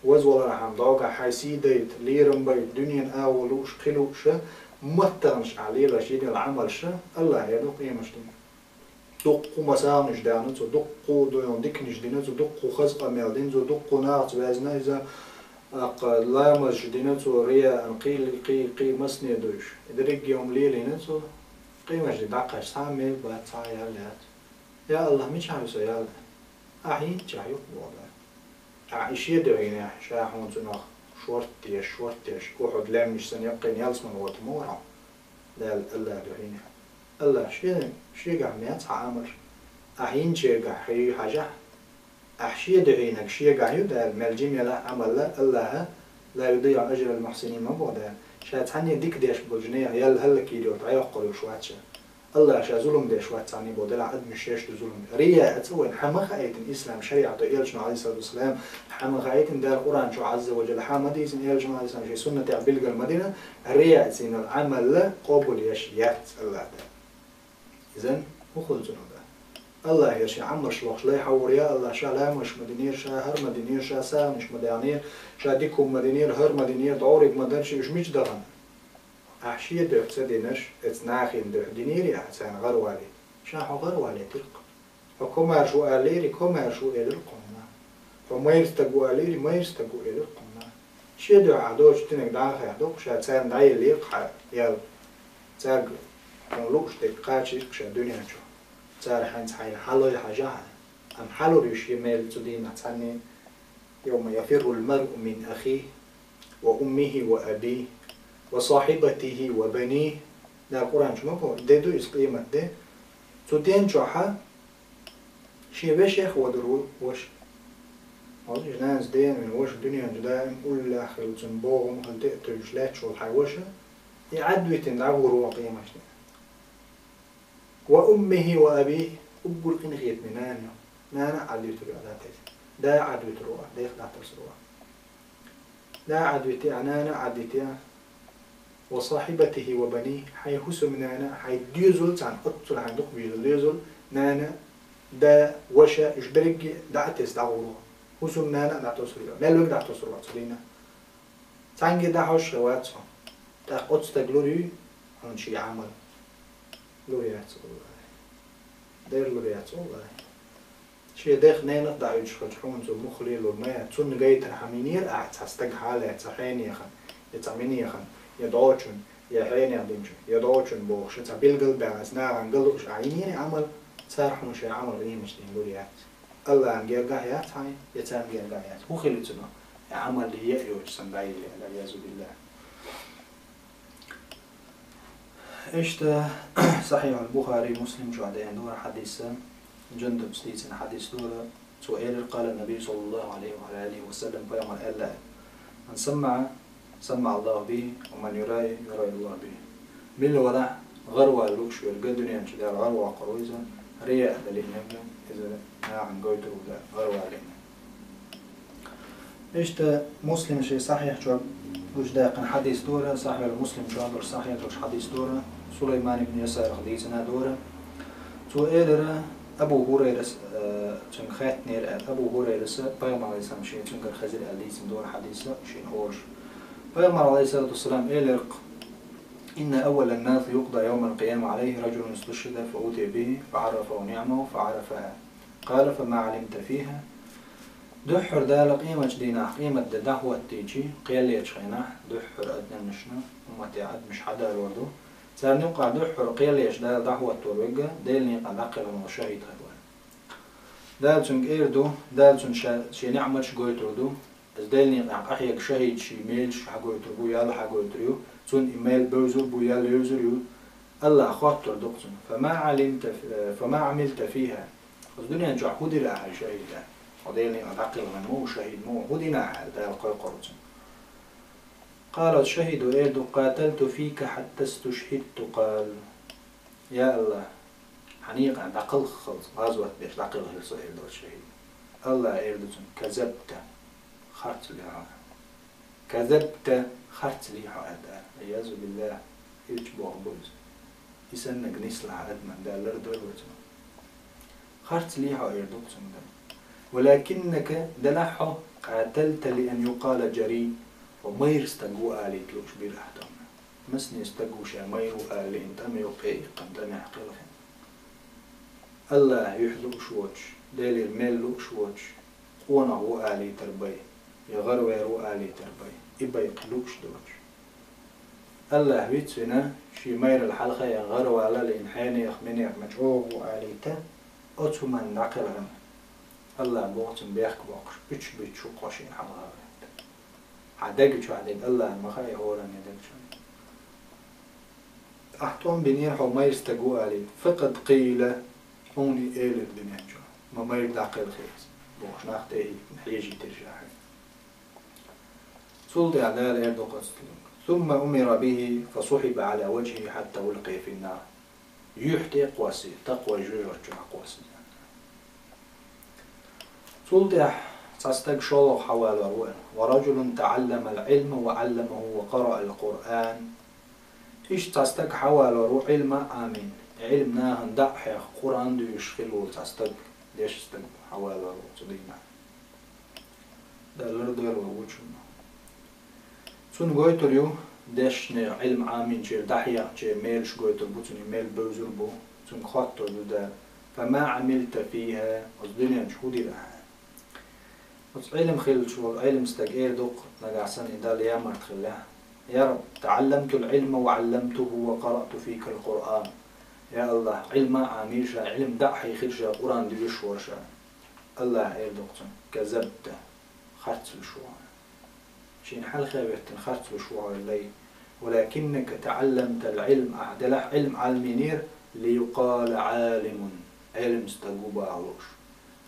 Speaker 1: وزولا رحم دوغا حي سيديت ليرم بيت دنيا اولوش خلوش متغمش عليه لشيء العملش الله يدق يمش دقو مسامش دانتو دقو دون دكنش دينتو دقو خزقة ميلدينزو دقو ناعت وازنا إذا لا مش دينتو ريا قي مسني دوش إدريك يوم ليلي نتو قيمة دقاش سامي باتسا يالات يا الله مش عايزو يا الله أحين جايوك بوضع عايش يدعينا شاحون تنخ شورتيش وحد لامش سنيقين يلسمن وتمورا لا الله دعينا الله شيء قاعد ميات عامر أحين شيء قاعد حي حاجة أحشي دعينك شيء قاعد يدعى ملجم يلا عمل لا الله لا يضيع أجر المحسنين ما بعده شات عني ديك ديش بوجنيه يلا هلا كيدو تعيقل وشواتش الله شا ظلم ديش وات عني بودلا عد مش يش ظلم ريا تسوي حما خايت الإسلام شريعة إيلش عليه الصلاة والسلام حما خايت دار القرآن شو عز وجل حما ديس إيلش عليه السلام شيء سنة عبيلق المدينة ريا تسين العمل لا قبول يشيات الله ده إذن وخذ جنوده الله يشي عمر شلوخ لا يحور يا الله شا لا مش مدينير شا هر مدينير شا سا مش مدينير شا ديكم مدينير هر مدينير دعورك مدنش مش دغن أحشي ده تسدينش اتناخين ده دينيري أحسن غروالي شا غروالي تلق فكما شو أليري كما شو إلقنا فما يستقوا أليري ما يستقوا إلقنا شي ده عدوش تنك داخل عدوك شا تسان داي ليق يا تاج لوش دقاتش شا دنيا شو تار حنت حين حلو حاجة أم حلو ريش يميل تدين تاني يوم يفر المرء من أخيه وأمه وأبيه وصاحبته وبنيه ده القرآن شو مفهوم ده دو إسقيمة ده تدين جوحة شي بيش يخ ودرو وش هذا جناس دين من وش الدنيا جدائم كل آخر تنبوغم هل تقتل جلات شو الحيوشة يعدوا يتندعوا روا قيمة وأمه وأبيه أقول إن غيت منانيو نانا عدو تروى دا عدو تروى دا يخدع تسروى دا عدو تعنانا عدو تعنانا وصاحبته وبنيه حي حسو منانا حي ديزل تان قطل عن دق بيزل ديزل نانا دا وشا إجبرق دا تستعوروه حسو منانا دا تسروى مالوك دا تسروى تسرينا تانجي دا حوش رواتهم دا قطس تقلوري هنشي عمل لوريات الله دير لوريات الله شيء داخ نينق دا يشخجحون زو مخلي لورمية تون جايت الحمينير هستج حالة يتحيني يخن يتعميني يخن يدعوشن يحيني عدمشن يدعوشن بوخش تعبيل قلبي عسنا عن قلبش عينيني عمل تارحون شيء عمل غيمش دين لوريات الله عن جير قاهيات هاي يتام جير قاهيات هو خلي تنو عمل اللي يأيوج سنبايل العياذ بالله إشتا صحيح البخاري مسلم شو عدين دورة حديث جندب سليسن حديث دورة سؤال قال النبي صلى الله عليه وعلى آله وسلم فيما قال من سمع الله به ومن يراي الله به من الوضع غروة لوكش والقدنيا مش دار غروة قرويزة رياء دلينا إذا نعم قويته غروة علينا إشتا مسلم شيء صحيح شو وش داقن حديث دورة صحيح المسلم شو عبر صحيح وش حديث دورة سليمان بن يسار حديثنا دورة سؤال أبو هريرة تنخاتني أبو هريرة بيوم عليه السلام شيء تنكر خزر حديث دورة حديثة شيء هوش بيوم عليه الصلاة والسلام إلرق إن أول الناس يقضى يوم القيامة عليه رجل استشهد فأوتي به فعرفه نعمه فعرفها. قال فما علمت فيها؟ دحر دال قيمة دينا قيمة دهوة تيجي قيل يشخينا دحر أدنى نشنا ومتى عد مش حدا الوردو صار نقع دحر قيل يش دال دهوة توروجا ديل نقع نقل وشهيد هدوان دال سنك إيردو دال سن شي نعمة شقوي تردو از ديل نقع أحيك شهيد شي ميل شحقوي تربو يالا حقوي تريو سن إيميل بوزر بو يالا يوزر يو الله خاطر دقسن فما عملت فيها الدنيا نجع خودي لها شهيدا وديني أتعقل من مو شهيد مو هدنا هذا القوي قرصن. قال الشهيد إيردو قاتلت فيك حتى استشهدت. قال يا الله حنيق عند عقل خلص غزوة بيش عقل خلص إيردو الشهيد. الله إيردو كذبت خرت لها كذبت خرت لها هذا عياذ بالله يجبوه بوز يسنق نسلع أدمن دا لردو الوزن خرت لها إيردو ولكنك دلحه قاتلت لأن يقال جري ومير استقو آلي تلوش بالأحدام مسني استقو شامير آلي انتم يقيق انتم يحقلهم الله يحلو شوش ديل الميل شوش قونه آلي تربي يغرويرو آلي تربي إبا يقلوش دوش الله بيتسنا شي مير الحلقة يغرو على الإنحاني يخمني مجعوه آلي تا أتمنى نعقلهم الله بوقتن بيحك باقش بيش شو قاشين حلقة عدق شو عدق الله المخاي هورا ندق شو أحتوم بنير حو ما يستقو عليه فقد قيل هوني إيل الدنيا شو ما يقدع قيل خيس بوش ناخته نحيجي ترجع سلطي على الأرض قصد ثم أمر به فصحب على وجهه حتى ألقي في النار يحتي قواسي تقوى جوجر قواسي سلطي تستق شلوخ حوال الروان ورجل تعلم العلم وعلمه وقرأ القرآن إيش تستق حوال الروح علم آمين علمنا هندحي قرآن دو يشخلو تستق ليش تستق حوال الروح صديقنا ده لردو الوجهنا سن قويتريو دشني علم آمين جير دحيا جير ميلش قويتر بو سن ميل بوزر بو سن خاطر ده فما عملت فيها الدنيا جهودي لها بس علم خيل شو علم استجير دوق نجعسن إدال يا مرت خلاه يا رب تعلمت العلم وعلمته وقرأت فيك القرآن يا الله علم عميشة علم دحي خرجة قرآن ديوش ورشة الله إيه دوقتن كذبت خرت الشوع شين حال خيبت خرت الشوع اللي ولكنك تعلمت العلم أعدله علم علمينير ليقال عالم علم استجوب علوش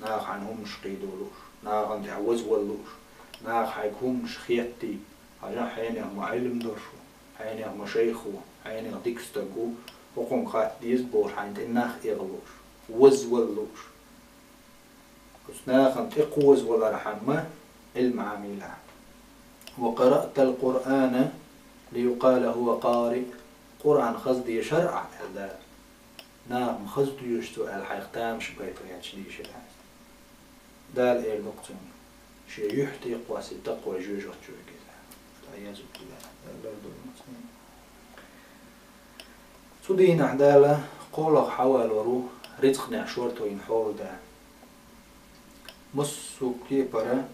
Speaker 1: ناخ عنهم مش قيدولوش ناخ عند عوز ولوش ناخ حيكون مش خيتي عشان حين هم علم درشو حين هم شيخو حين ديك استجو وقوم خات ديز بور حين تناخ إغلوش وز ولوش بس ناخ عند إقوز ولا رحمة علم عميلها وقرأت القرآن ليقال هو قارئ قرآن خزدي شرع هذا نعم خزدي يشتو الحيقتام شبيت رياتش دي شرع دال إيه نقطة شيء يحتي قواسي تقوى جوجة كذا عياذ بالله سودين عدالة قولك حوال ورو رزق نعشورتو ينحول ده مصو كيبرا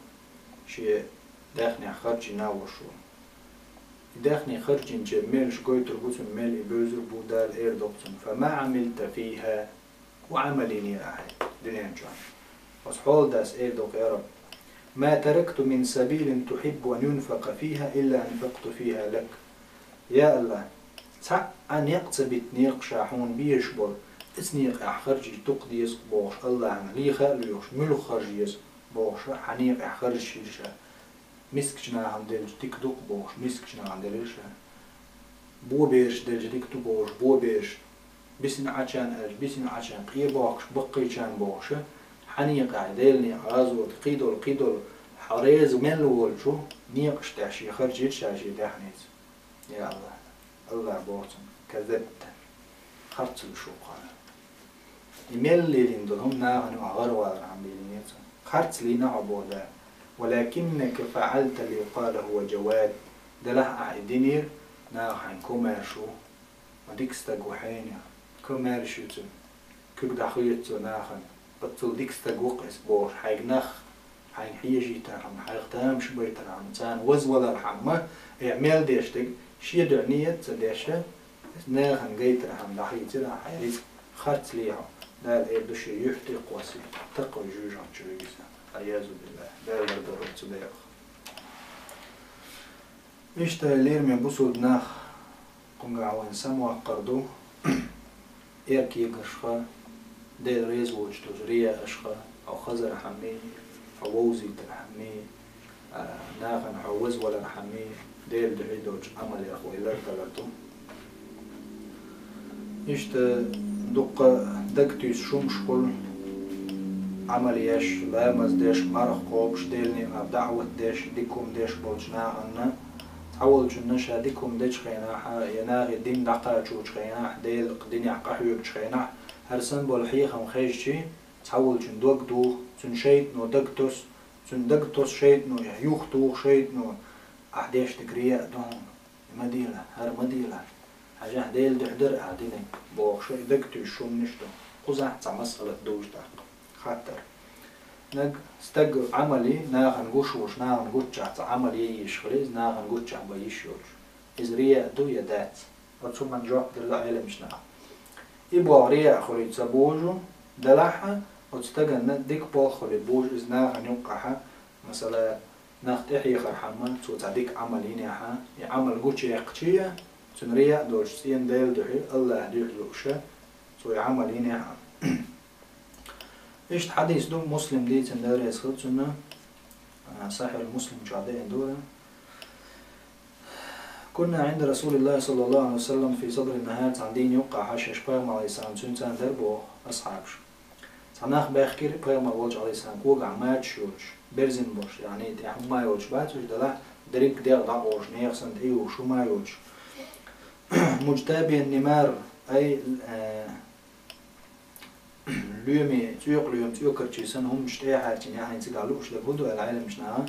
Speaker 1: شيء داخني خرجي ناوشو داخني خرجي جميل شقوي تربوسن ميل إبوزر بودال إير دوقسن فما عملت فيها وعمليني أحد دنيا جان وصحول داس إير دوق يا رب ما تركت من سبيل تحب أن ينفق فيها إلا أنفقت فيها لك يا الله سع أن يقتبت نيق شاحون بيشبر اسنيق أحخرجي تقديس بوش الله عن لي خاليوش ملو خرجيس بوش حنيق أحخرج شيشا مسكشنا عن دلج تكدوك بوش مسكشنا عن دلجا بو بيش دلج تكدو بوش بو بيش بسن عشان أج بسن عشان قيبوش بقي شان بوش حنيق عدلني عازو قيدول حريز ملول شو نيقش تعشي خرجيت شاشي دحنيت يا الله الله بوتن كذبت خرت الشوقان يملي لندهم ناغن وغروا عم بينيت خرت لي نعبودا ولكنك فعلت ليقال هو جواد دلح أعدنير ناغن كوماشو ديكستك وحينيا كمارشيتو كيك دخيتو ناخن بطل ديكستك وقس بوش حيق نخ حيق حيجي ترحم حيق تام شبي ترحم تان وز ولا رحمة اعمال ديشتك شي دعنية تديشة ناخن جيت رحم دحيتي رح حيريز خرط ليها دال ايردوشي يحتي قواسي تقوي جوجان شويسا عياذ بالله دال ضرورة تبيخ إشتا لير من بوسود ناخ قنقع عوان سموا قردو إيركي قشخا ديل ريز وجتو جريا أشخا أو خزر حمي أو ووزي ترحمي ناخن حوز ولا رحمي ديل دعيدوج عمل يا أخوي لردلتو إشتا دقة دقتيس شمشقل عملياش لامز ديش مرخ قوبش ديلني دعوة ديش ديكم ديش بوجنا عنا تعول جنش هديكم ديش خيناح يناغي دين دقاچوش خيناح ديل قدين عقاحيوش خيناح هرسن بالحيخم خيشتي تعول جن دوق دوغ جن شيت نو دقتوس جن دقتوس شيت نو يحيوخ دوغ شيت نو أحديش تقريا دون مديلة هر مديلة حاجة ديل دحدر عدينك بوغ شي دقتو شوم نشتو قزح تعمسغلة دوش داق خاطر نق استق عملي ناخن قوشوش ناخن قوتشع عملي يشغليز ناخن قوتشع بيشوش إزريا دو يدات رتسو من جوح دل عيلة مش ناخن إبوا ريا خلي تسبوجو دلحها وتستقن ديك بول خلي بوج إز ناخن يوقعها مثلا ناخت إحي خرحما تو تعديك عملين ياها يعمل قوتش يقتشية تنريا دوش سين ديل دحي الله ديك لوشة تو يعملين ياها إيش حديث دو مسلم دي تندار يسخط سنة صحيح المسلم جعدين دولة كنا عند رسول الله صلى الله عليه وسلم في صدر النهار تعدين يوقع حشش بيغم عليه السلام سنتان دربو أصحابش تعناخ باخكير بيغم عليه السلام كوغع مات شوش برزن بوش يعني تحم ما يوش باتوش دلح دريك ديغ دعوش نيغسن ايو شو ما يوش مجتابي النمار أي ليومي تيوق ليوم تيوكر تشيسن هم مش تيحارتين يعني تقالوش لبودو العالم مش نها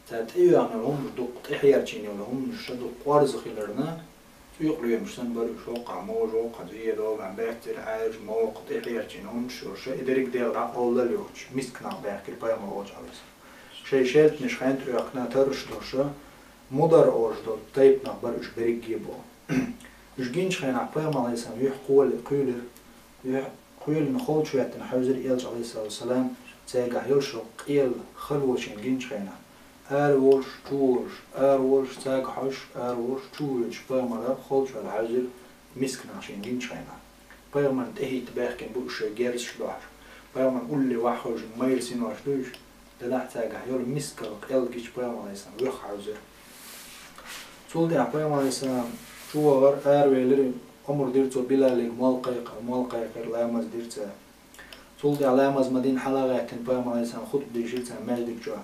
Speaker 1: تاتيو يعني هم دق تيحارتين ولا هم مش دق قارز خيلرنا تيوق ليوم مش سن بري شوقع موج وقع زي دوغ عم بيحتر عاج موق تيحارتين هم مش شيء إدريك دير دع الله ليوش مسكنا بيحكي البايا موج عليه شيء شيء مش خاين تريقنا ترش دوشة مدر أوج دو تيب نقبر إش بريك جيبو إش جينش خاين عبايا عليه السلام يحقول كولر قيل نخول شوية نحوزر إيلج عليه الصلاة والسلام تاقع يلشق قيل خلوشين جينش خينا أروش توش أروش تاقحش أروش توش بامرا خول شوية الحوزر مسكنا عشان جينش خينا بامرا تهي تباخكين بوش جارس شلوحر بامرا قول لي وحوش ميرسين واشدوش دلاح تاقع يل مسكا قيل جيش بامرا عليه السلام ويخ حوزر تول دي بامرا عليه السلام شوار أروي لري أمر ديرتو بلالك مالقيق لامز ديرتا تولدي علامز مدين حلقة تنبام عليه السلام خطب دي شيرتا ماجدك جوا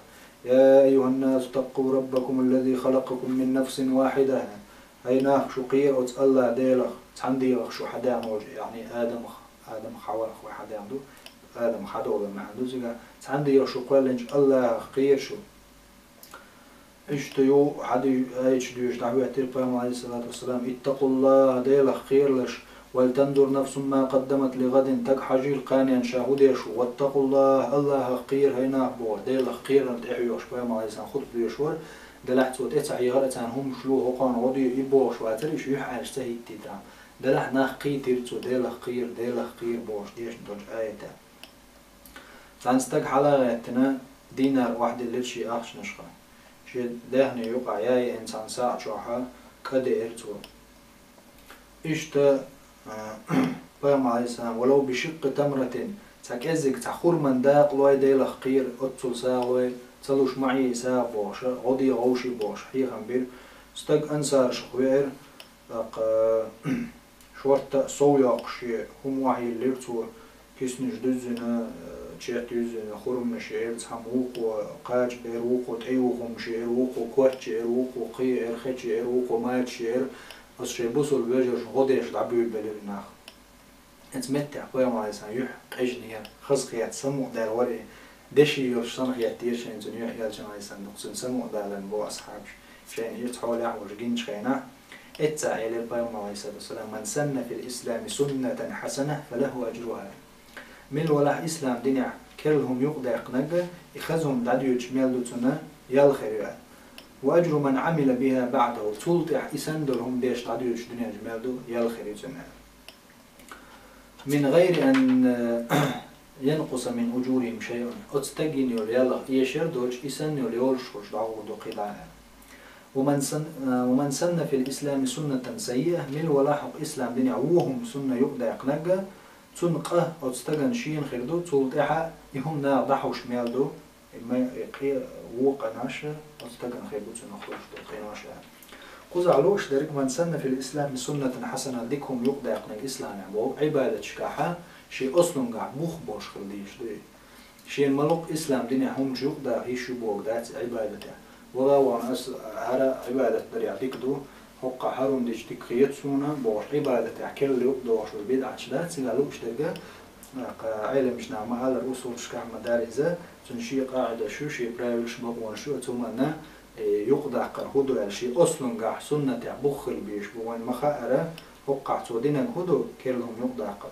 Speaker 1: يا أيها الناس اتقوا ربكم الذي خلقكم من نفس واحدة هاي ناخ شو قير وتسأل ديلخ تحندي شو حدا يعني آدم حواء أخوي حدا عنده آدم حدا ولا ما عنده زيقا تحندي شو قال الله قير شو اشتيو حدي ايش ديوش دعوة تربام عليه الصلاة والسلام اتقوا الله ديل خير لش ولتنظر نفس ما قدمت لغد تكحجيل قانيا شاهديش واتقوا الله خير هينا بو ديل خير انت احيوش بام عليه السلام خط بيشور دلحت صوت اتعي غلطان هم شلو هقان غدي يبوش واتريش يحعش تهيد تدرام دلح ناقي تيرتو ديل خير بوش ديش دوج آيتا تنستق حلقاتنا دينار واحد اللي شي اخش نشخه شيء دهني يقع ياي إنسان ساعة شوحة كده إرتو إشتا بيام عليه السلام ولو بشق تمرة تكزك تخور من داق لوي ديل خقير أتصل ساوي تلوش معي ساعة بوش غدي غوشي بوش حي خنبير استق أنسار شخوير شورت صوياق شيء هم وحي اللي إرتو كيسنش دزنا تشيتوز خورم مشير تحموق وقاج بيروق وتعيوق مشير وق وكوت يروق وقي إرخش يروق ومات شير بس شيء بوصل بيجر غديش دعبيل بليرناخ أنت متع قيام على سان يح قجنيا خزقيات سمو دار وري دشي يرشان خياتير شين زنيح يالجن على سان نقصن سمو دارن بو أصحابش شين يتحول أحوش جينش خينا اتسع إلى البيوم عليه الصلاة والسلام من سن في الإسلام سنة حسنة فله أجرها من ولا إسلام دنيا كلهم يقدق نجا يخزهم دعيو جميل لتنا يالخير وأجر من عمل بها بعده تلتح إسندرهم ديش دعيو دنيا جميل دو يالخير تنا من غير أن ينقص من أجورهم شيء أتستجين يلا يشير دوج إسن يولش خوش دعوة قلعة ومن سن في الإسلام سنة سيئة من ولاحق إسلام دنيا وهم سنة يقدق نجا تنقه أو تستجن شين خيردو تلتح يهم نا ضحوش ميالدو ما يقي وقناش أو تستجن خيردو تنخوش دو قناش قوز علوش درك من سن في الإسلام سنة حسنة ديكهم يقدق نج إسلام يعني عبادة شكاحة شيء أصلاً قاعد بوش خلديش ده شيء ملوك إسلام دنيا هم جودا يشوا بوق دات عبادته ولا وانا هذا عبادة دريا ديكدو حق حرم ديش ديكيت سونا بوش عبادته كل اللي يقدوش البدعة شدات سيقالوش درجة عيلة مش نعمة على الرسول شكاح مدارزة تنشي قاعدة شو شيء برايل شبابون شو ثم أنه يقدع قرهدو على شيء أصلاً قاع سنة بخل بيش بوين مخاءرة حق عتودين هدو كلهم يقدع قر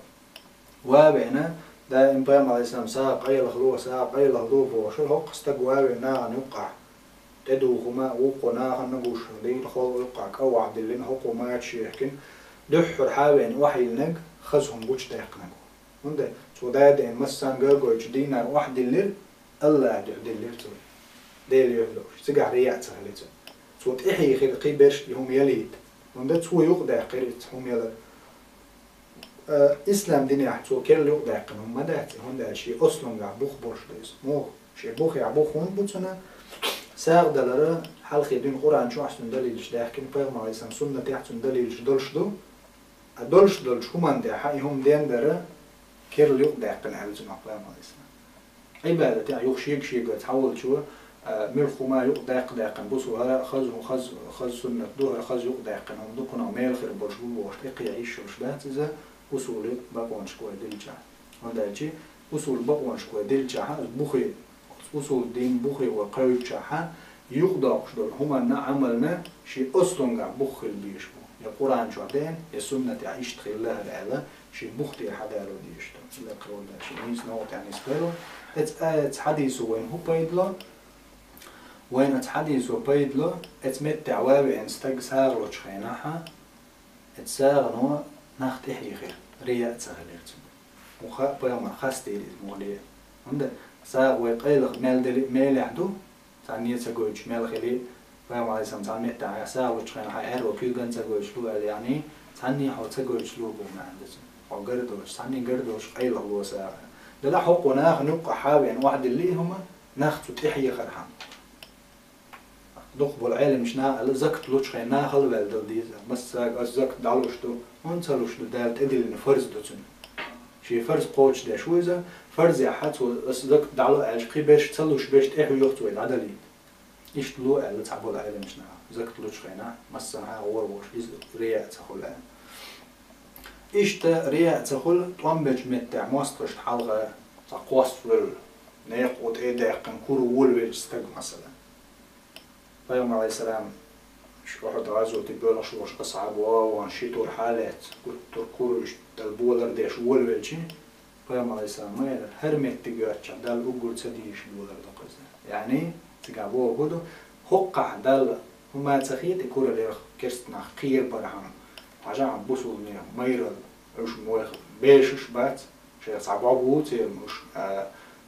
Speaker 1: وابعنا دائما بيام عليه السلام ساق أي لخلوه بوشل هو قستق وابعنا نوقع تدو خما وقنا خنقوش لين خلو يوقع كو عبد اللين هو ما يتشيحكن دحر حاوين وحي لنق خزهم بوش تيقنقو ونده سو دائما مسان قرقو جدينا واحد الليل الله يعد الليل تو ديل يهلوش سقع رياء سهلته سو تحيي خلقي برش يهم يليد ونده سو يقدع قريت هم يلد إسلام ديني أحسو كل يوم داقنهم ما داتي هون ده شيء أصلاً قاعد بوخ برش ليس مو شيء بوخ يعبوخ هون بتسنا ساق دلرا حال خيدين قرآن شو أحسن دليلش داحكين بيغم عليه السلام سنة أحسن دليلش دولش دو دولش هم عند حي هم دين درا كل يوم داقن على زمان بيغم عليه السلام عبادة يعني يخشيك تحول شو ملخو ما يوق داقن بوسو هلا خز سنة دوها خز يوق داقن هم دو كنا ميل خير برش بوش تقي يعيش وش دات إذا أصول بقوانش كوا دلجا هذا شيء أصول بقوانش كوا دلجا بخي أصول دين بخي وقوي جاها يقدرش دول هما نعملنا شيء أصلاً قاعد بخل بيشبو يا قرآن شو عدين يا سنة عيش تخيلها العلا شيء بختي حدا له ديشتو لا قرون ده شيء نيس نوت يعني سبيلو ات حديثه وين هو بيدلو وين ات حديثه بيدلو ات مت عوابي ان استجسار لو تشخيناها ات سار نو ناخت إحيي خير رياء سهلتهم وخا بيوم خاستي المولية عند ساق ويقيل ميل عدو ثانية سجوج ميل خلي بيوم على سام ثانية تاع ساق وتشخين حير وكيل جن سجوج لو يعني ثانية حو سجوج لو بوما عندهم أو قردوش ثانية قردوش قيل هو ساق ده حق وناخ نبقى حاوي يعني واحد اللي هما ناخت إحيي خرحان دخبو العالم مش نا زكت لوش خي نا خل بالدل ديزا بس زكت دالوش تو وانتلوش دال تدل إن فرز دوتن شي فرز قوتش ده شو إذا فرز يا حد زكت دالو عشقي باش تلوش باش تأهل يخطو العدلي إيش تلو على تعبوا العالم مش نا زكت لوش خي نا مثلا ها وروش إز رياء تخل إيش تا رياء تخل توام باش متع ماسترش حلقة تقواس فل نيقود إيه دقن كورو وول استج مثلا بيوم عليه السلام شو واحد غازو تبيله شو وش أصعب وانشيتو الحالات قلت تركورش البولر ديش ولولشي بيوم عليه السلام ما يلا هرمت تجارش دال أقول تديش بولر دقزة يعني تجابوه هدو حق دال هما تخيل يكون اللي كرستنا خير برهان حاجة عم بوصل نيا ميرل وش موخ بيشش بات شيء صعب عبوت مش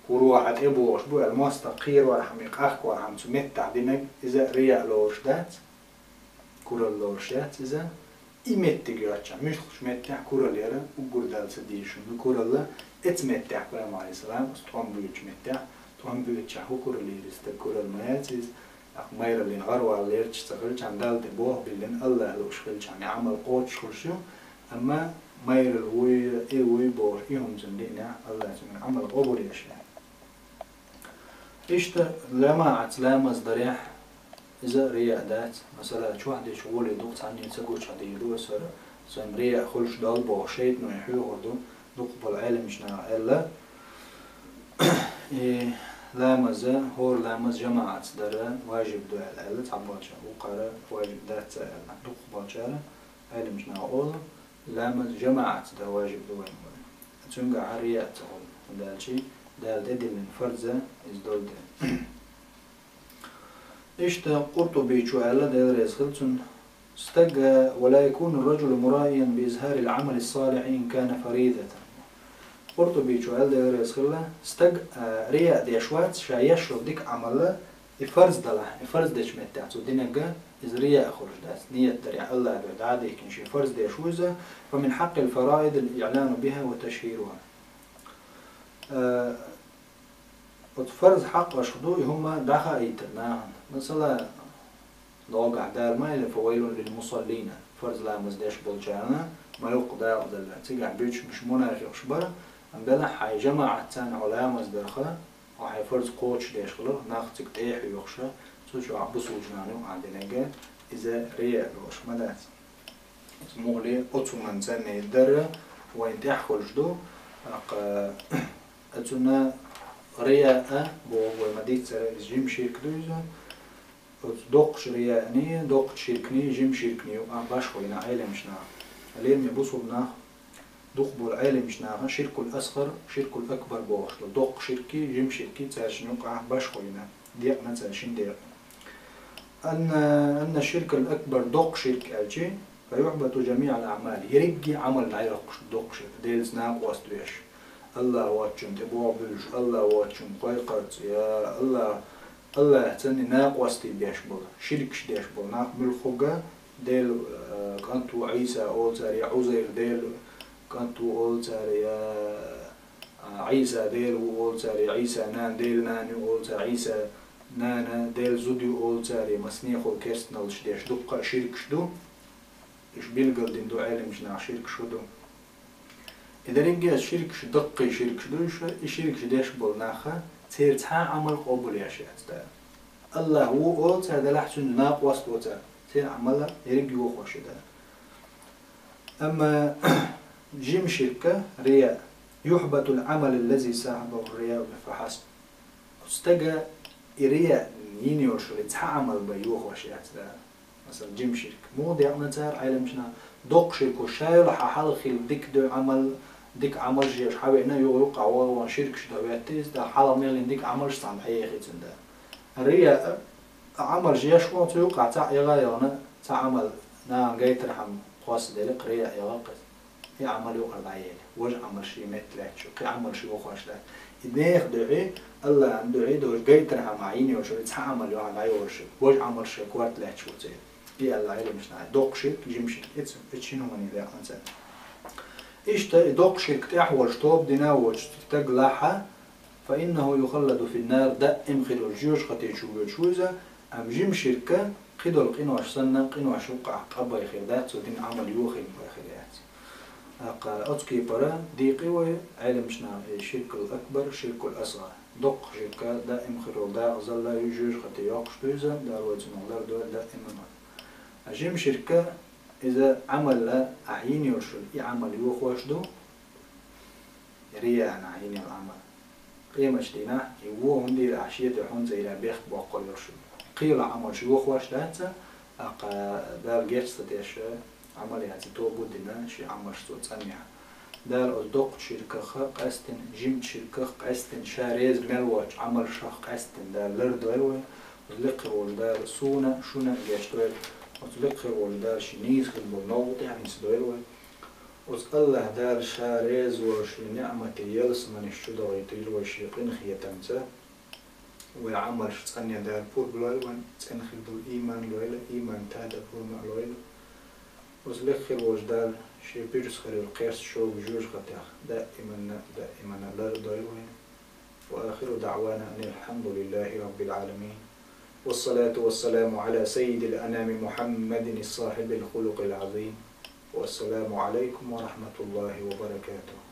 Speaker 1: كورو واحد إبو وش بو المستقير ورحم يقاخ ورحم تمتع دينك إذا رياء لورشدات كورا لورشدات إذا إمتع جاتش مش خش متع كورا ليرة وقول دال سديشون كورا لا اتمتع بقى مع السلام استوام بيوتش متع توام بيوتش هو كورا ليرست كورا المهاتيز أخمير اللي نغروا على ليرتش تغلش عن دال تبوه بلين الله لوش خلش يعني عمل قوتش خلشو أما مير الوي إيوي بور إيهم زندينا الله سمع عمل قبول يشنا إيش لما عتلام مصدريح إذا رياء دات مثلا شو واحد يشغل يدوق عني تسقوش هذا يدوق سر رياء خلش دال بوشيت نو يحيو وردو دوق بالعالم مش نا إلا لامز هور لامز جماعة درا واجب دو على تعبوش وقرا واجب دات دوق باشارة على مش نقول لامز جماعة دا واجب دو وين تونجا عريات تقول دالشي دال ددي من فرزة إزدول ده إيش قرطبي شو على دال رزقلتون استجى ولا يكون الرجل مرائيا بإظهار العمل الصالح إن كان فريضة قرطبي شو على دال رزقله استج رياء ديشوات شايش ديك عمله يفرز دله يفرز ديش متاعته دينجا إذ رياء خرج داس نية دريع الله بعد عادي يكون شيء فرز ديشوزة فمن حق الفرائض الإعلان بها وتشهيرها فرز حق أشهدوه هما دخا يتناهن مثلا ضوقع دار ما إلا فويل للمصلين فرز لا مزداش بولجانا ما يقضى أقدر تيجع بيتش مش منافق شبرا أم بلا حي جماعة تان على مزدخة وحي فرز قوتش ديش خلو ناختك تيح يخشى توشو عبس وجنانو عندنا جا إذا رياء روش مدات اسمه لي أتو من زن يدرى وين تحخل جدو أتونا رياء بو مديت جيم شيرك دوزا دوق رياء دوق شيركني جيم شيركني باش خوينا عيلة مشنا اليوم يبصوا بنا دوق بو العيلة مشنا شرك الأصغر شرك الأكبر بوش دوق شركي جيم شركي تاشن يقع باش خوينا ديق نتاشن ديق أن الشرك الأكبر دوق شرك أجي فيحبط جميع الأعمال يرجي عمل عيرق دوق شرك ديلز ناق واستويش الله واتشم تبوع بلش الله واتشم قيقرت يا الله تاني ناق واستي ديش بول شرك ديش بول ناق بالخوجة ديل كانتو عيسى أولتر يا عزير ديل كانتو أولتر يا عيسى ديل أولتر يا عيسى نان ديل ناني أولتر عيسى نانا ديل زوديو أولتر يا مسنيخ والكرستنالش ديش دقة شرك شدو إيش بيلقل دين دو عالم مش ناق شرك شدو إذا رجع الشرك دقي شرك شدوش الشرك ديش بول ناخه تصير تها عمل قبول يا شيخ الله هو أوت هذا لحسن ناق وسط وتا تصير عمله يرجع وخش ده أما جيم شركة رياء يحبط العمل الذي صاحبه الرياء فحسب استجى رياء يني وشري تها عمل بيوخ وشيء ده مثلا جيم شرك مو دي عمتار عالم شنا دق شرك وشايل ححل خيل ديك دو عمل ديك عمل جيش حبينا يوقع وشرك شدواتيز ده حالا ميلين ديك عمل شتعم حيخي تنده الرياء عمل جيش وانت يوقع تاع يغايانا تاع عمل نا جاي ترحم قاس ديلك رياء يغاقس هي عمل يوقع بعيالي وجه عمل شي متلك شو قي عمل شي وخاش لك إدنيخ دعي الله عن دعي دوش جاي ترحم عيني وشو تاع عمل يوقع بعيال وجه عمل شي كوارت لك شو تزيد هي الله علم مش نعرف دوق شرك جيم شرك اتشينو من إذا أنسان إيش دوق شرك تحول شطوب ديناوج تتقلعها فإنه يخلد في النار دائم خلو الجيوش خطي شوزة أم جيم شركة خدو القنوش سنة قنوش وقع قبا يخيردات ودين عمل يوخي بخيرات أتكي برا ديقي وعلم مشنا الشرك الأكبر شرك الأصغر دوق شركة دائم خلو دا ظل يجيوش خطي يوقش دوزة دار وزنغلر دول دائما أجيم شركة إذا عمل عيني وشل يعمل يوخوش دو رياء عيني العمل قيمة شدينا يوه هندي العشية تحون زي لبيخ بوقل يرشل قيل عمل شو يوخوش دانتا دار جيرس تيش عمل يعني تو بودنا شي عمل شو تصنع دار أصدق شركة قاستن جيم شركة قاستن شاريز ملوش عمل شخ قاستن دار لردوي ولقر دار سونا شونا جيشتوي وتلقي والدار شنيس بالنوط يعني سدويل الله دار شاريز وش نعمة يلس من الشدة ويطيل وشيقين خيتمسا وعمل شتانيا دار بور بلويل تنخل بالإيمان لويل إيمان تادا بور معلويل وتلقي والدار شي بيرس خير القياس شو بجوج غتاخ دائما لا دويل وآخر دعوانا أن الحمد لله رب العالمين والصلاة والسلام على سيد الأنام محمد الصاحب الخلق العظيم والسلام عليكم ورحمة الله وبركاته.